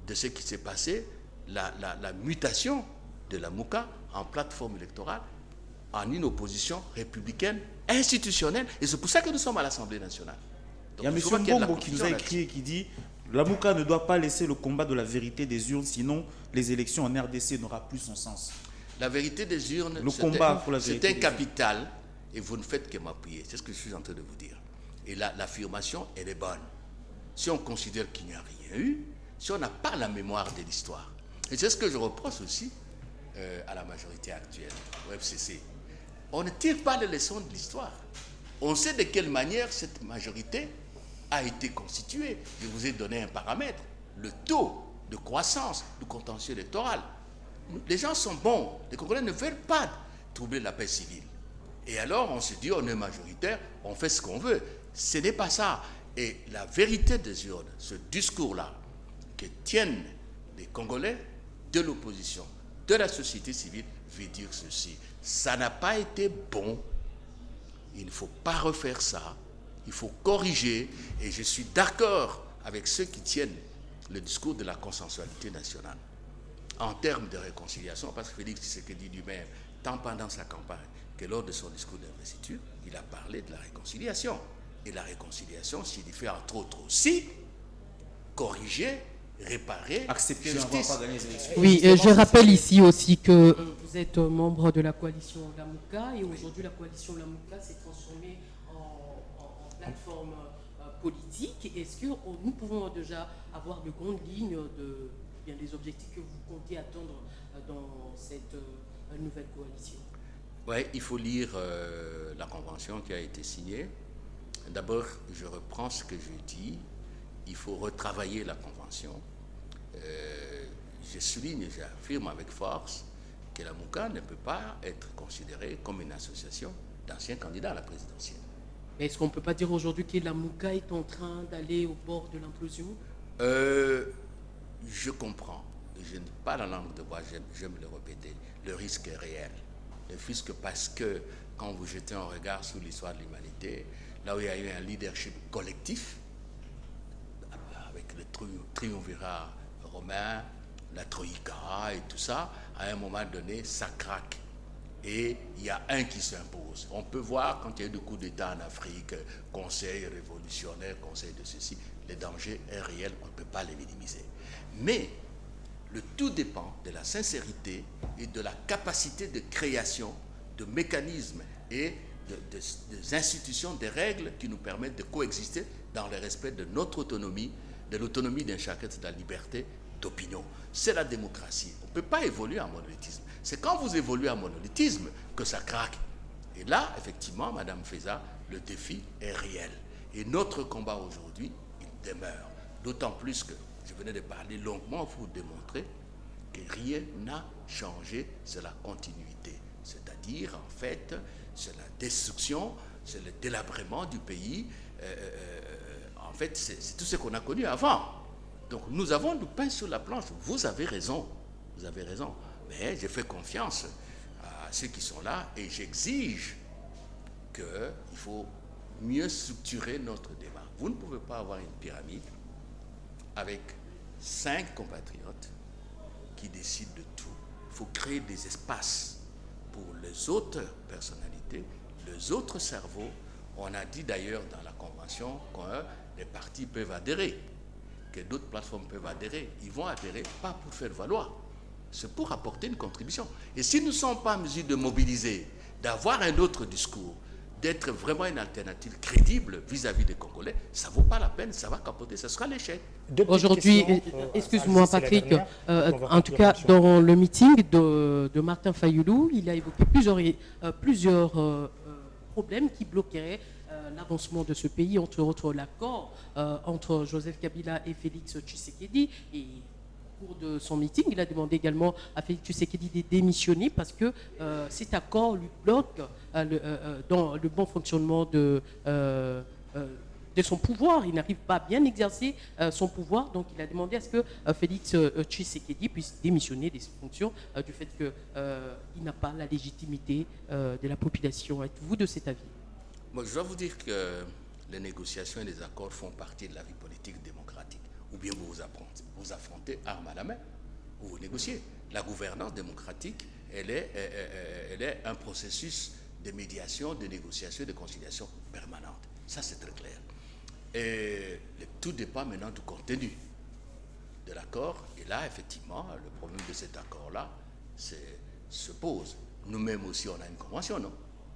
de ce qui s'est passé, la mutation de la MOUCA en plateforme électorale, en une opposition républicaine, institutionnelle. Et c'est pour ça que nous sommes à l'Assemblée nationale. Donc, il y a M. Mbombo qui nous a écrit et qui dit « La MOUCA ne doit pas laisser le combat de la vérité des urnes, sinon les élections en RDC n'auront plus son sens. » La vérité des urnes, c'est un capital et vous ne faites que m'appuyer. C'est ce que je suis en train de vous dire. Et l'affirmation, elle est bonne. Si on considère qu'il n'y a rien eu, si on n'a pas la mémoire de l'histoire. Et c'est ce que je reproche aussi à la majorité actuelle, au FCC. On ne tire pas les leçons de l'histoire. On sait de quelle manière cette majorité a été constituée. Je vous ai donné un paramètre, le taux de croissance du contentieux électoral. Les gens sont bons, les Congolais ne veulent pas troubler la paix civile. Et alors on se dit, on est majoritaire, on fait ce qu'on veut. Ce n'est pas ça. Et la vérité des urnes, ce discours-là, que tiennent les Congolais de l'opposition, de la société civile, veut dire ceci. Ça n'a pas été bon. Il ne faut pas refaire ça. Il faut corriger. Et je suis d'accord avec ceux qui tiennent le discours de la consensualité nationale. En termes de réconciliation, parce que Félix Tshisekedi lui-même, tant pendant sa campagne que lors de son discours d'investiture, il a parlé de la réconciliation. Et la réconciliation signifie entre autres aussi corriger, réparer, accepter justice. Pas gagner les élections. Oui, je rappelle ici aussi que vous êtes membre de la coalition Lamouka et aujourd'hui la coalition Lamouka s'est transformée en plateforme politique. Est-ce que nous pouvons déjà avoir de grandes lignes des objectifs que vous comptez attendre dans cette nouvelle coalition? Oui, il faut lire la convention qui a été signée. D'abord, je reprends ce que je dis. Il faut retravailler la convention. Je souligne, j'affirme avec force que la MOUCA ne peut pas être considérée comme une association d'anciens candidats à la présidentielle. Mais est-ce qu'on ne peut pas dire aujourd'hui que la MOUCA est en train d'aller au bord de l'implosion? Je comprends. Je n'ai pas la langue de bois, j'aime le répéter. Le risque est réel. Ne fût-ce que parce que quand vous jetez un regard sur l'histoire de l'humanité, là où il y a eu un leadership collectif, avec le triumvirat romain, la Troïka et tout ça, à un moment donné, ça craque. Et il y a un qui s'impose. On peut voir quand il y a eu des coups d'État en Afrique, conseil révolutionnaire, conseil de ceci, le danger est réel, on ne peut pas les minimiser. Mais le tout dépend de la sincérité et de la capacité de création de mécanismes et des institutions, des règles qui nous permettent de coexister dans le respect de notre autonomie, de l'autonomie d'un chacun, de la liberté d'opinion. C'est la démocratie. On ne peut pas évoluer en monolithisme. C'est quand vous évoluez en monolithisme que ça craque. Et là, effectivement, Madame Feza, le défi est réel. Et notre combat aujourd'hui, il demeure. D'autant plus que je venais de parler longuement pour vous démontrer que rien n'a changé, c'est la continuité. C'est-à-dire, en fait, c'est la destruction, c'est le délabrement du pays. En fait, c'est tout ce qu'on a connu avant. Donc, nous avons du pain sur la planche. Vous avez raison. Vous avez raison. Mais je fais confiance à ceux qui sont là et j'exige qu'il faut mieux structurer notre débat. Vous ne pouvez pas avoir une pyramide avec 5 compatriotes qui décident de tout. Il faut créer des espaces pour les autres personnalités, les autres cerveaux. On a dit d'ailleurs dans la Convention que les partis peuvent adhérer, que d'autres plateformes peuvent adhérer. Ils vont adhérer pas pour faire valoir, c'est pour apporter une contribution. Et si nous ne sommes pas en mesure de mobiliser, d'avoir un autre discours, d'être vraiment une alternative crédible vis-à-vis des Congolais, ça ne vaut pas la peine, ça va capoter, ça sera l'échec. Aujourd'hui, excuse-moi Patrick, en tout cas dans le meeting de Martin Fayoulou, il a évoqué plusieurs problèmes qui bloqueraient l'avancement de ce pays, entre autres l'accord entre Joseph Kabila et Félix Tshisekedi. Et au cours de son meeting, il a demandé également à Félix Tshisekedi de démissionner parce que cet accord lui bloque dans le bon fonctionnement de son pouvoir. Il n'arrive pas à bien exercer son pouvoir, donc il a demandé à ce que Félix Tshisekedi puisse démissionner de ses fonctions du fait qu'il n'a pas la légitimité de la population. Êtes-vous de cet avis? Moi, je dois vous dire que les négociations et les accords font partie de la vie politique démocratique. Ou bien vous affrontez armes à la main, ou vous négociez. La gouvernance démocratique, elle est un processus de médiation, de négociation, de conciliation permanente. Ça, c'est très clair. Et tout dépend maintenant du contenu de l'accord. Et là, effectivement, le problème de cet accord-là se pose. Nous-mêmes aussi, on a une convention, non?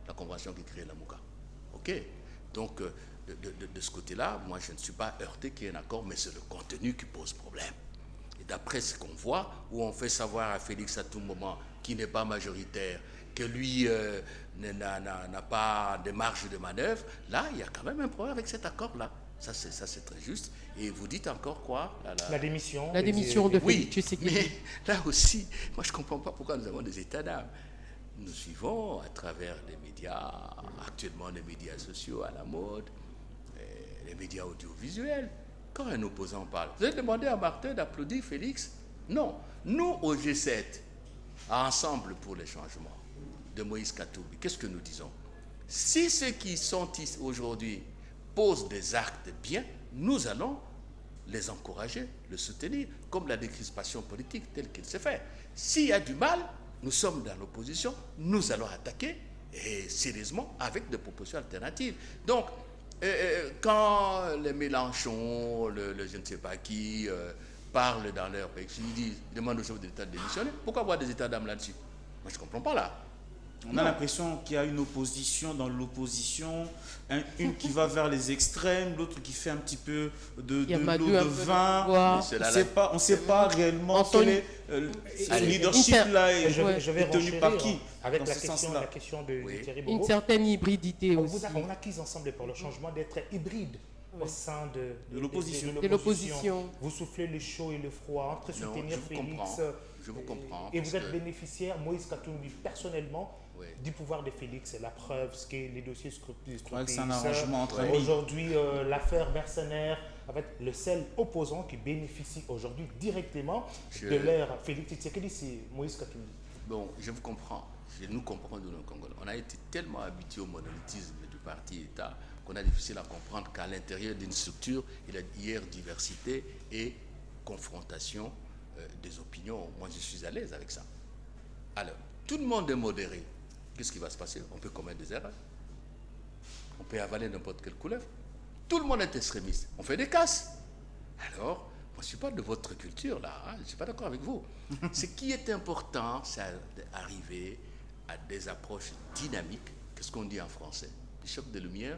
La convention qui crée la MOUCA. OK. Donc, de ce côté-là, moi, je ne suis pas heurté qu'il y ait un accord, mais c'est le contenu qui pose problème. Et d'après ce qu'on voit, où on fait savoir à Félix à tout moment qu'il n'est pas majoritaire, que lui n'a pas de marge de manœuvre, là, il y a quand même un problème avec cet accord-là. Ça, c'est très juste. Et vous dites encore quoi? La démission. La démission de Félix Tshisekedi. Mais là aussi, moi, je ne comprends pas pourquoi nous avons des états d'âme. Nous suivons à travers les médias, actuellement les médias sociaux à la mode, les médias audiovisuels. Quand un opposant parle, vous avez demandé à Martin d'applaudir Félix? Non. Nous, au G7, Ensemble pour les changements de Moïse Katumbi, qu'est-ce que nous disons? Si ceux qui sont ici aujourd'hui posent des actes bien, nous allons les encourager, les soutenir, comme la décrispation politique telle qu'elle s'est faite. S'il y a du mal, nous sommes dans l'opposition, nous allons attaquer, et sérieusement, avec des propositions alternatives. Donc, quand les Mélenchon, le je ne sais pas qui, parlent dans leur pays, ils demandent au chef de l'État de démissionner, pourquoi avoir des états d'âme là-dessus? Moi, je ne comprends pas là. On a l'impression qu'il y a une opposition dans l'opposition, une qui va vers les extrêmes, l'autre qui fait un petit peu de l'eau de vin. On ne sait pas réellement quel est ce leadership-là est tenu par qui. Avec la question de Thierry Bogo. Une certaine hybridité aussi. On acquise ensemble pour le changement d'être hybride au sein de l'opposition. Vous soufflez le chaud et le froid entre soutenir Félix. Je vous comprends. Et vous êtes bénéficiaire, Moïse Katumbi, personnellement, du pouvoir de Félix. C'est la preuve, ce qu'est les dossiers scrupules. C'est un arrangement entre amis. Aujourd'hui, l'affaire mercenaire, en fait, le seul opposant qui bénéficie aujourd'hui directement de l'ère Félix Tshisekedi, c'est Moïse Katumbi. Bon, je vous comprends. Nous comprenons de nos Congolais. On a été tellement habitués au monolithisme du parti-État qu'on a difficile à comprendre qu'à l'intérieur d'une structure, il y a hier diversité et confrontation des opinions. Moi, je suis à l'aise avec ça. Alors, tout le monde est modéré. Qu'est-ce qui va se passer? On peut commettre des erreurs. On peut avaler n'importe quelle couleuvre. Tout le monde est extrémiste. On fait des casses. Alors, moi, je ne suis pas de votre culture, là. Hein? Je ne suis pas d'accord avec vous. Ce qui est important, c'est d'arriver à des approches dynamiques. Qu'est-ce qu'on dit en français? Le choc de lumière,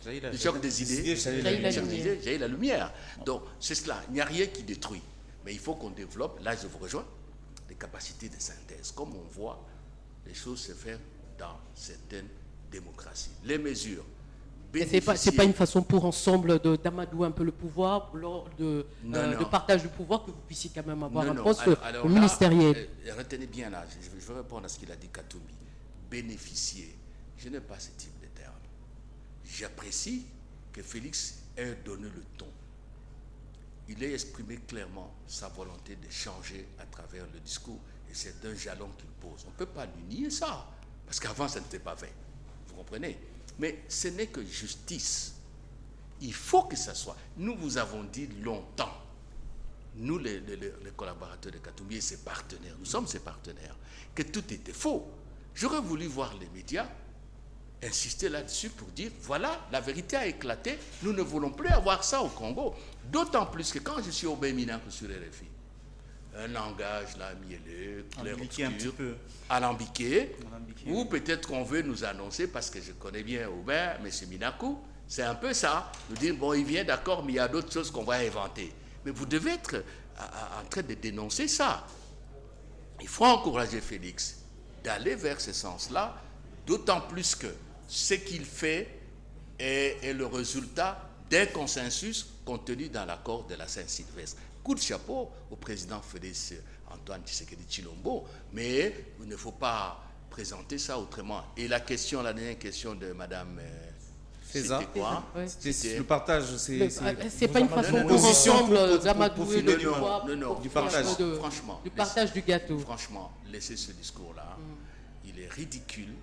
le choc des idées, jaillit la lumière. Donc, c'est cela. Il n'y a rien qui détruit. Mais il faut qu'on développe, là je vous rejoins, des capacités de synthèse, comme on voit les choses se faire dans certaines démocraties. Les mesures C'est pas une façon pour ensemble d'amadouer un peu le pouvoir lors de partage du pouvoir que vous puissiez quand même avoir un poste ministériel. Retenez bien là, je veux répondre à ce qu'il a dit Katumbi. Bénéficier, je n'ai pas ce type de terme. J'apprécie que Félix ait donné le ton. Il a exprimé clairement sa volonté de changer à travers le discours et c'est un jalon qu'il pose. On ne peut pas lui nier ça, parce qu'avant ça n'était pas fait. Vous comprenez? Mais ce n'est que justice. Il faut que ça soit. Nous vous avons dit longtemps, nous les collaborateurs de Katumbi et ses partenaires, nous sommes ses partenaires, que tout était faux. J'aurais voulu voir les médias insister là-dessus pour dire, voilà, la vérité a éclaté, nous ne voulons plus avoir ça au Congo. D'autant plus que quand je suis au Béminac sur RFI, un langage là mielleux, clair-obscur, alambiqué, ou peut-être qu'on veut nous annoncer, parce que je connais bien Aubin, M. Minakou, c'est un peu ça, nous dire, bon, il vient d'accord, mais il y a d'autres choses qu'on va inventer. Mais vous devez être en train de dénoncer ça. Il faut encourager Félix d'aller vers ce sens-là, d'autant plus que ce qu'il fait est le résultat d'un consensus contenu dans l'accord de la Saint-Sylvestre. Coup de chapeau au président Félix Antoine Tshisekedi Tshilombo, mais il ne faut pas présenter ça autrement. Et la dernière question de Madame César, c'était quoi? C'était le partage. C'est pas une façon pour ensemble d'amadouer le pouvoir. Non, du partage. Franchement. Du partage du gâteau. Franchement, laissez ce discours-là. Il est ridicule.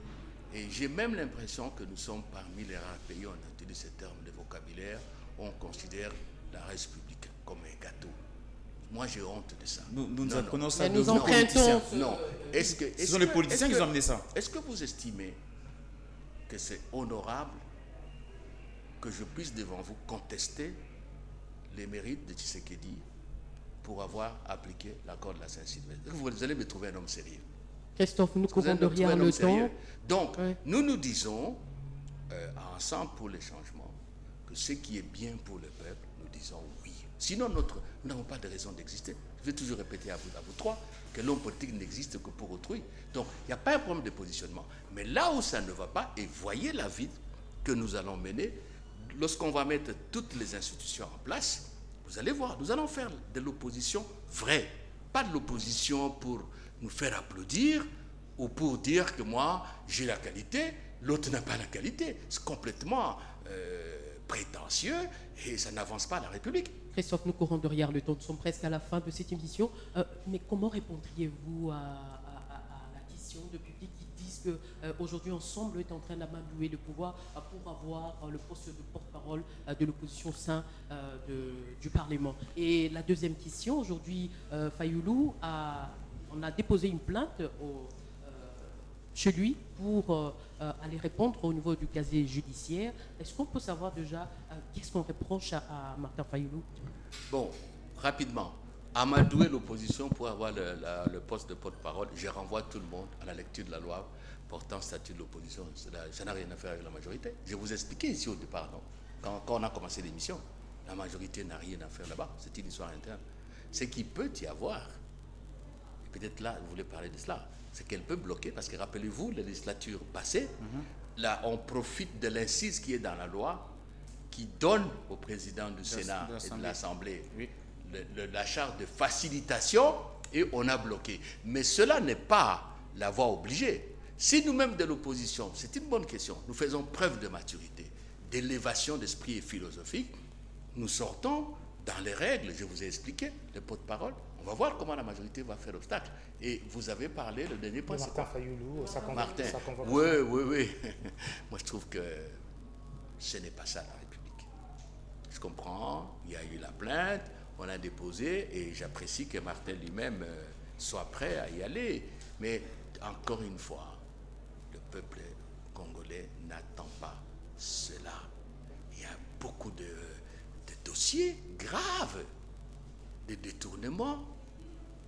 Et j'ai même l'impression que nous sommes parmi les rares pays, on utilise ce terme de vocabulaire, on considère la République comme un gâteau. Moi, j'ai honte de ça. Nous apprenons ça de nos politiciens. Non. Ce sont les politiciens qui ont amené ça. Est-ce que vous estimez que c'est honorable que je puisse devant vous contester les mérites de Tshisekedi pour avoir appliqué l'accord de la Saint-Sylvestre? Vous allez me trouver un homme sérieux. Christophe, nous courons derrière le temps. Donc, nous disons, ensemble pour les changements, que ce qui est bien pour le peuple, nous disons oui. Sinon, nous n'avons pas de raison d'exister. Je vais toujours répéter à vous trois que l'homme politique n'existe que pour autrui. Donc, il n'y a pas un problème de positionnement. Mais là où ça ne va pas, et voyez la vie que nous allons mener, lorsqu'on va mettre toutes les institutions en place, vous allez voir, nous allons faire de l'opposition vraie. Pas de l'opposition pour nous faire applaudir ou pour dire que moi, j'ai la qualité, l'autre n'a pas la qualité. C'est complètement prétentieux et ça n'avance pas la République. Christophe, nous courons derrière le temps. Nous sommes presque à la fin de cette émission. Mais comment répondriez-vous à la question de public qui disent qu'aujourd'hui, Ensemble est en train d'amadouer le pouvoir pour avoir le poste de porte-parole de l'opposition au sein du Parlement? Et la deuxième question, aujourd'hui, Fayoulou on a déposé une plainte chez lui pour aller répondre au niveau du casier judiciaire. Est-ce qu'on peut savoir déjà qu'est-ce qu'on reproche à Martin Fayoulou? Bon, rapidement. Amadouer l'opposition pour avoir le poste de porte-parole, je renvoie tout le monde à la lecture de la loi portant statut de l'opposition. Ça n'a rien à faire avec la majorité. Je vous ai expliqué ici au départ, non? Quand on a commencé l'émission, la majorité n'a rien à faire là-bas. C'est une histoire interne. Ce qui peut y avoir, peut-être là, vous voulez parler de cela, c'est qu'elle peut bloquer, parce que rappelez-vous, la législature passée, là, on profite de l'incise qui est dans la loi, qui donne au président du Sénat et de l'Assemblée la charge de facilitation, et on a bloqué. Mais cela n'est pas la voie obligée. Si nous-mêmes de l'opposition, c'est une bonne question, nous faisons preuve de maturité, d'élévation d'esprit et philosophique, nous sortons dans les règles, je vous ai expliqué, les porte-parole. On va voir comment la majorité va faire obstacle. Et vous avez parlé, le dernier point, c'est quoi? Martin Fayoulou, Martin. Ça Oui. Moi, je trouve que ce n'est pas ça la République. Je comprends, il y a eu la plainte, on a déposé, et j'apprécie que Martin lui-même soit prêt à y aller. Mais encore une fois, le peuple congolais n'attend pas cela. Il y a beaucoup de dossiers graves, des détournements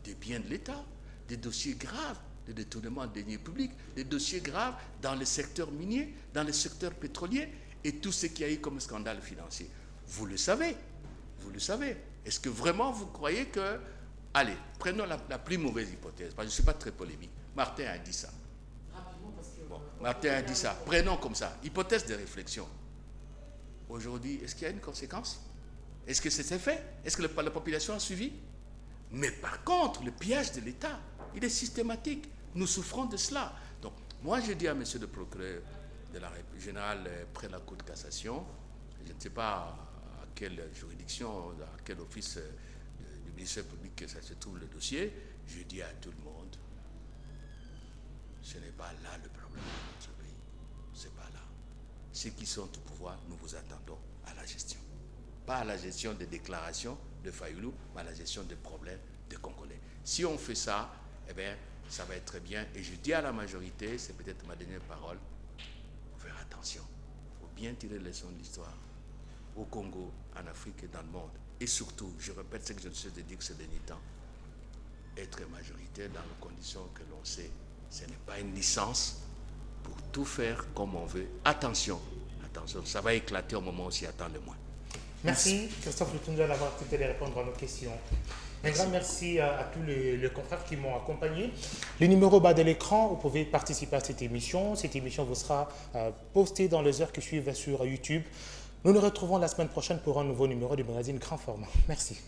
des biens de l'État, des dossiers graves de détournement des deniers publics, des dossiers graves dans le secteur minier, dans le secteur pétrolier, et tout ce qu'il y a eu comme scandale financier. Vous le savez. Est-ce que vraiment vous croyez que... Allez, prenons la plus mauvaise hypothèse, parce que je ne suis pas très polémique. Martin a dit ça. Bon, Martin a dit ça. Prenons comme ça, hypothèse de réflexion. aujourd'hui, est-ce qu'il y a une conséquence? Est-ce que c'était fait? Est-ce que la population a suivi? Mais par contre, le pillage de l'État, il est systématique. Nous souffrons de cela. Donc, moi, je dis à monsieur le procureur de la République générale près de la Cour de cassation, je ne sais pas à quelle juridiction, à quel office du ministère public que ça se trouve le dossier, je dis à tout le monde, ce n'est pas là le problème de notre pays. Ce n'est pas là. Ceux qui sont au pouvoir, nous vous attendons à la gestion. Pas à la gestion des déclarations de Fayoulou, mais à la gestion des problèmes des Congolais. Si on fait ça, eh bien, ça va être très bien. Et je dis à la majorité, c'est peut-être ma dernière parole, il faut faire attention. Il faut bien tirer les leçons de l'histoire au Congo, en Afrique et dans le monde. Et surtout, je répète ce que je ne sais de dire que ces derniers temps, être majoritaire dans les conditions que l'on sait, ce n'est pas une licence pour tout faire comme on veut. Attention, attention, ça va éclater au moment où on s'y attend le moins. Merci Christophe Lutundula d'avoir accepté de répondre à nos questions. Un grand merci à tous les confrères qui m'ont accompagné. Le numéro bas de l'écran, vous pouvez participer à cette émission. Cette émission vous sera postée dans les heures qui suivent sur YouTube. Nous nous retrouvons la semaine prochaine pour un nouveau numéro du magazine Grand Format. Merci.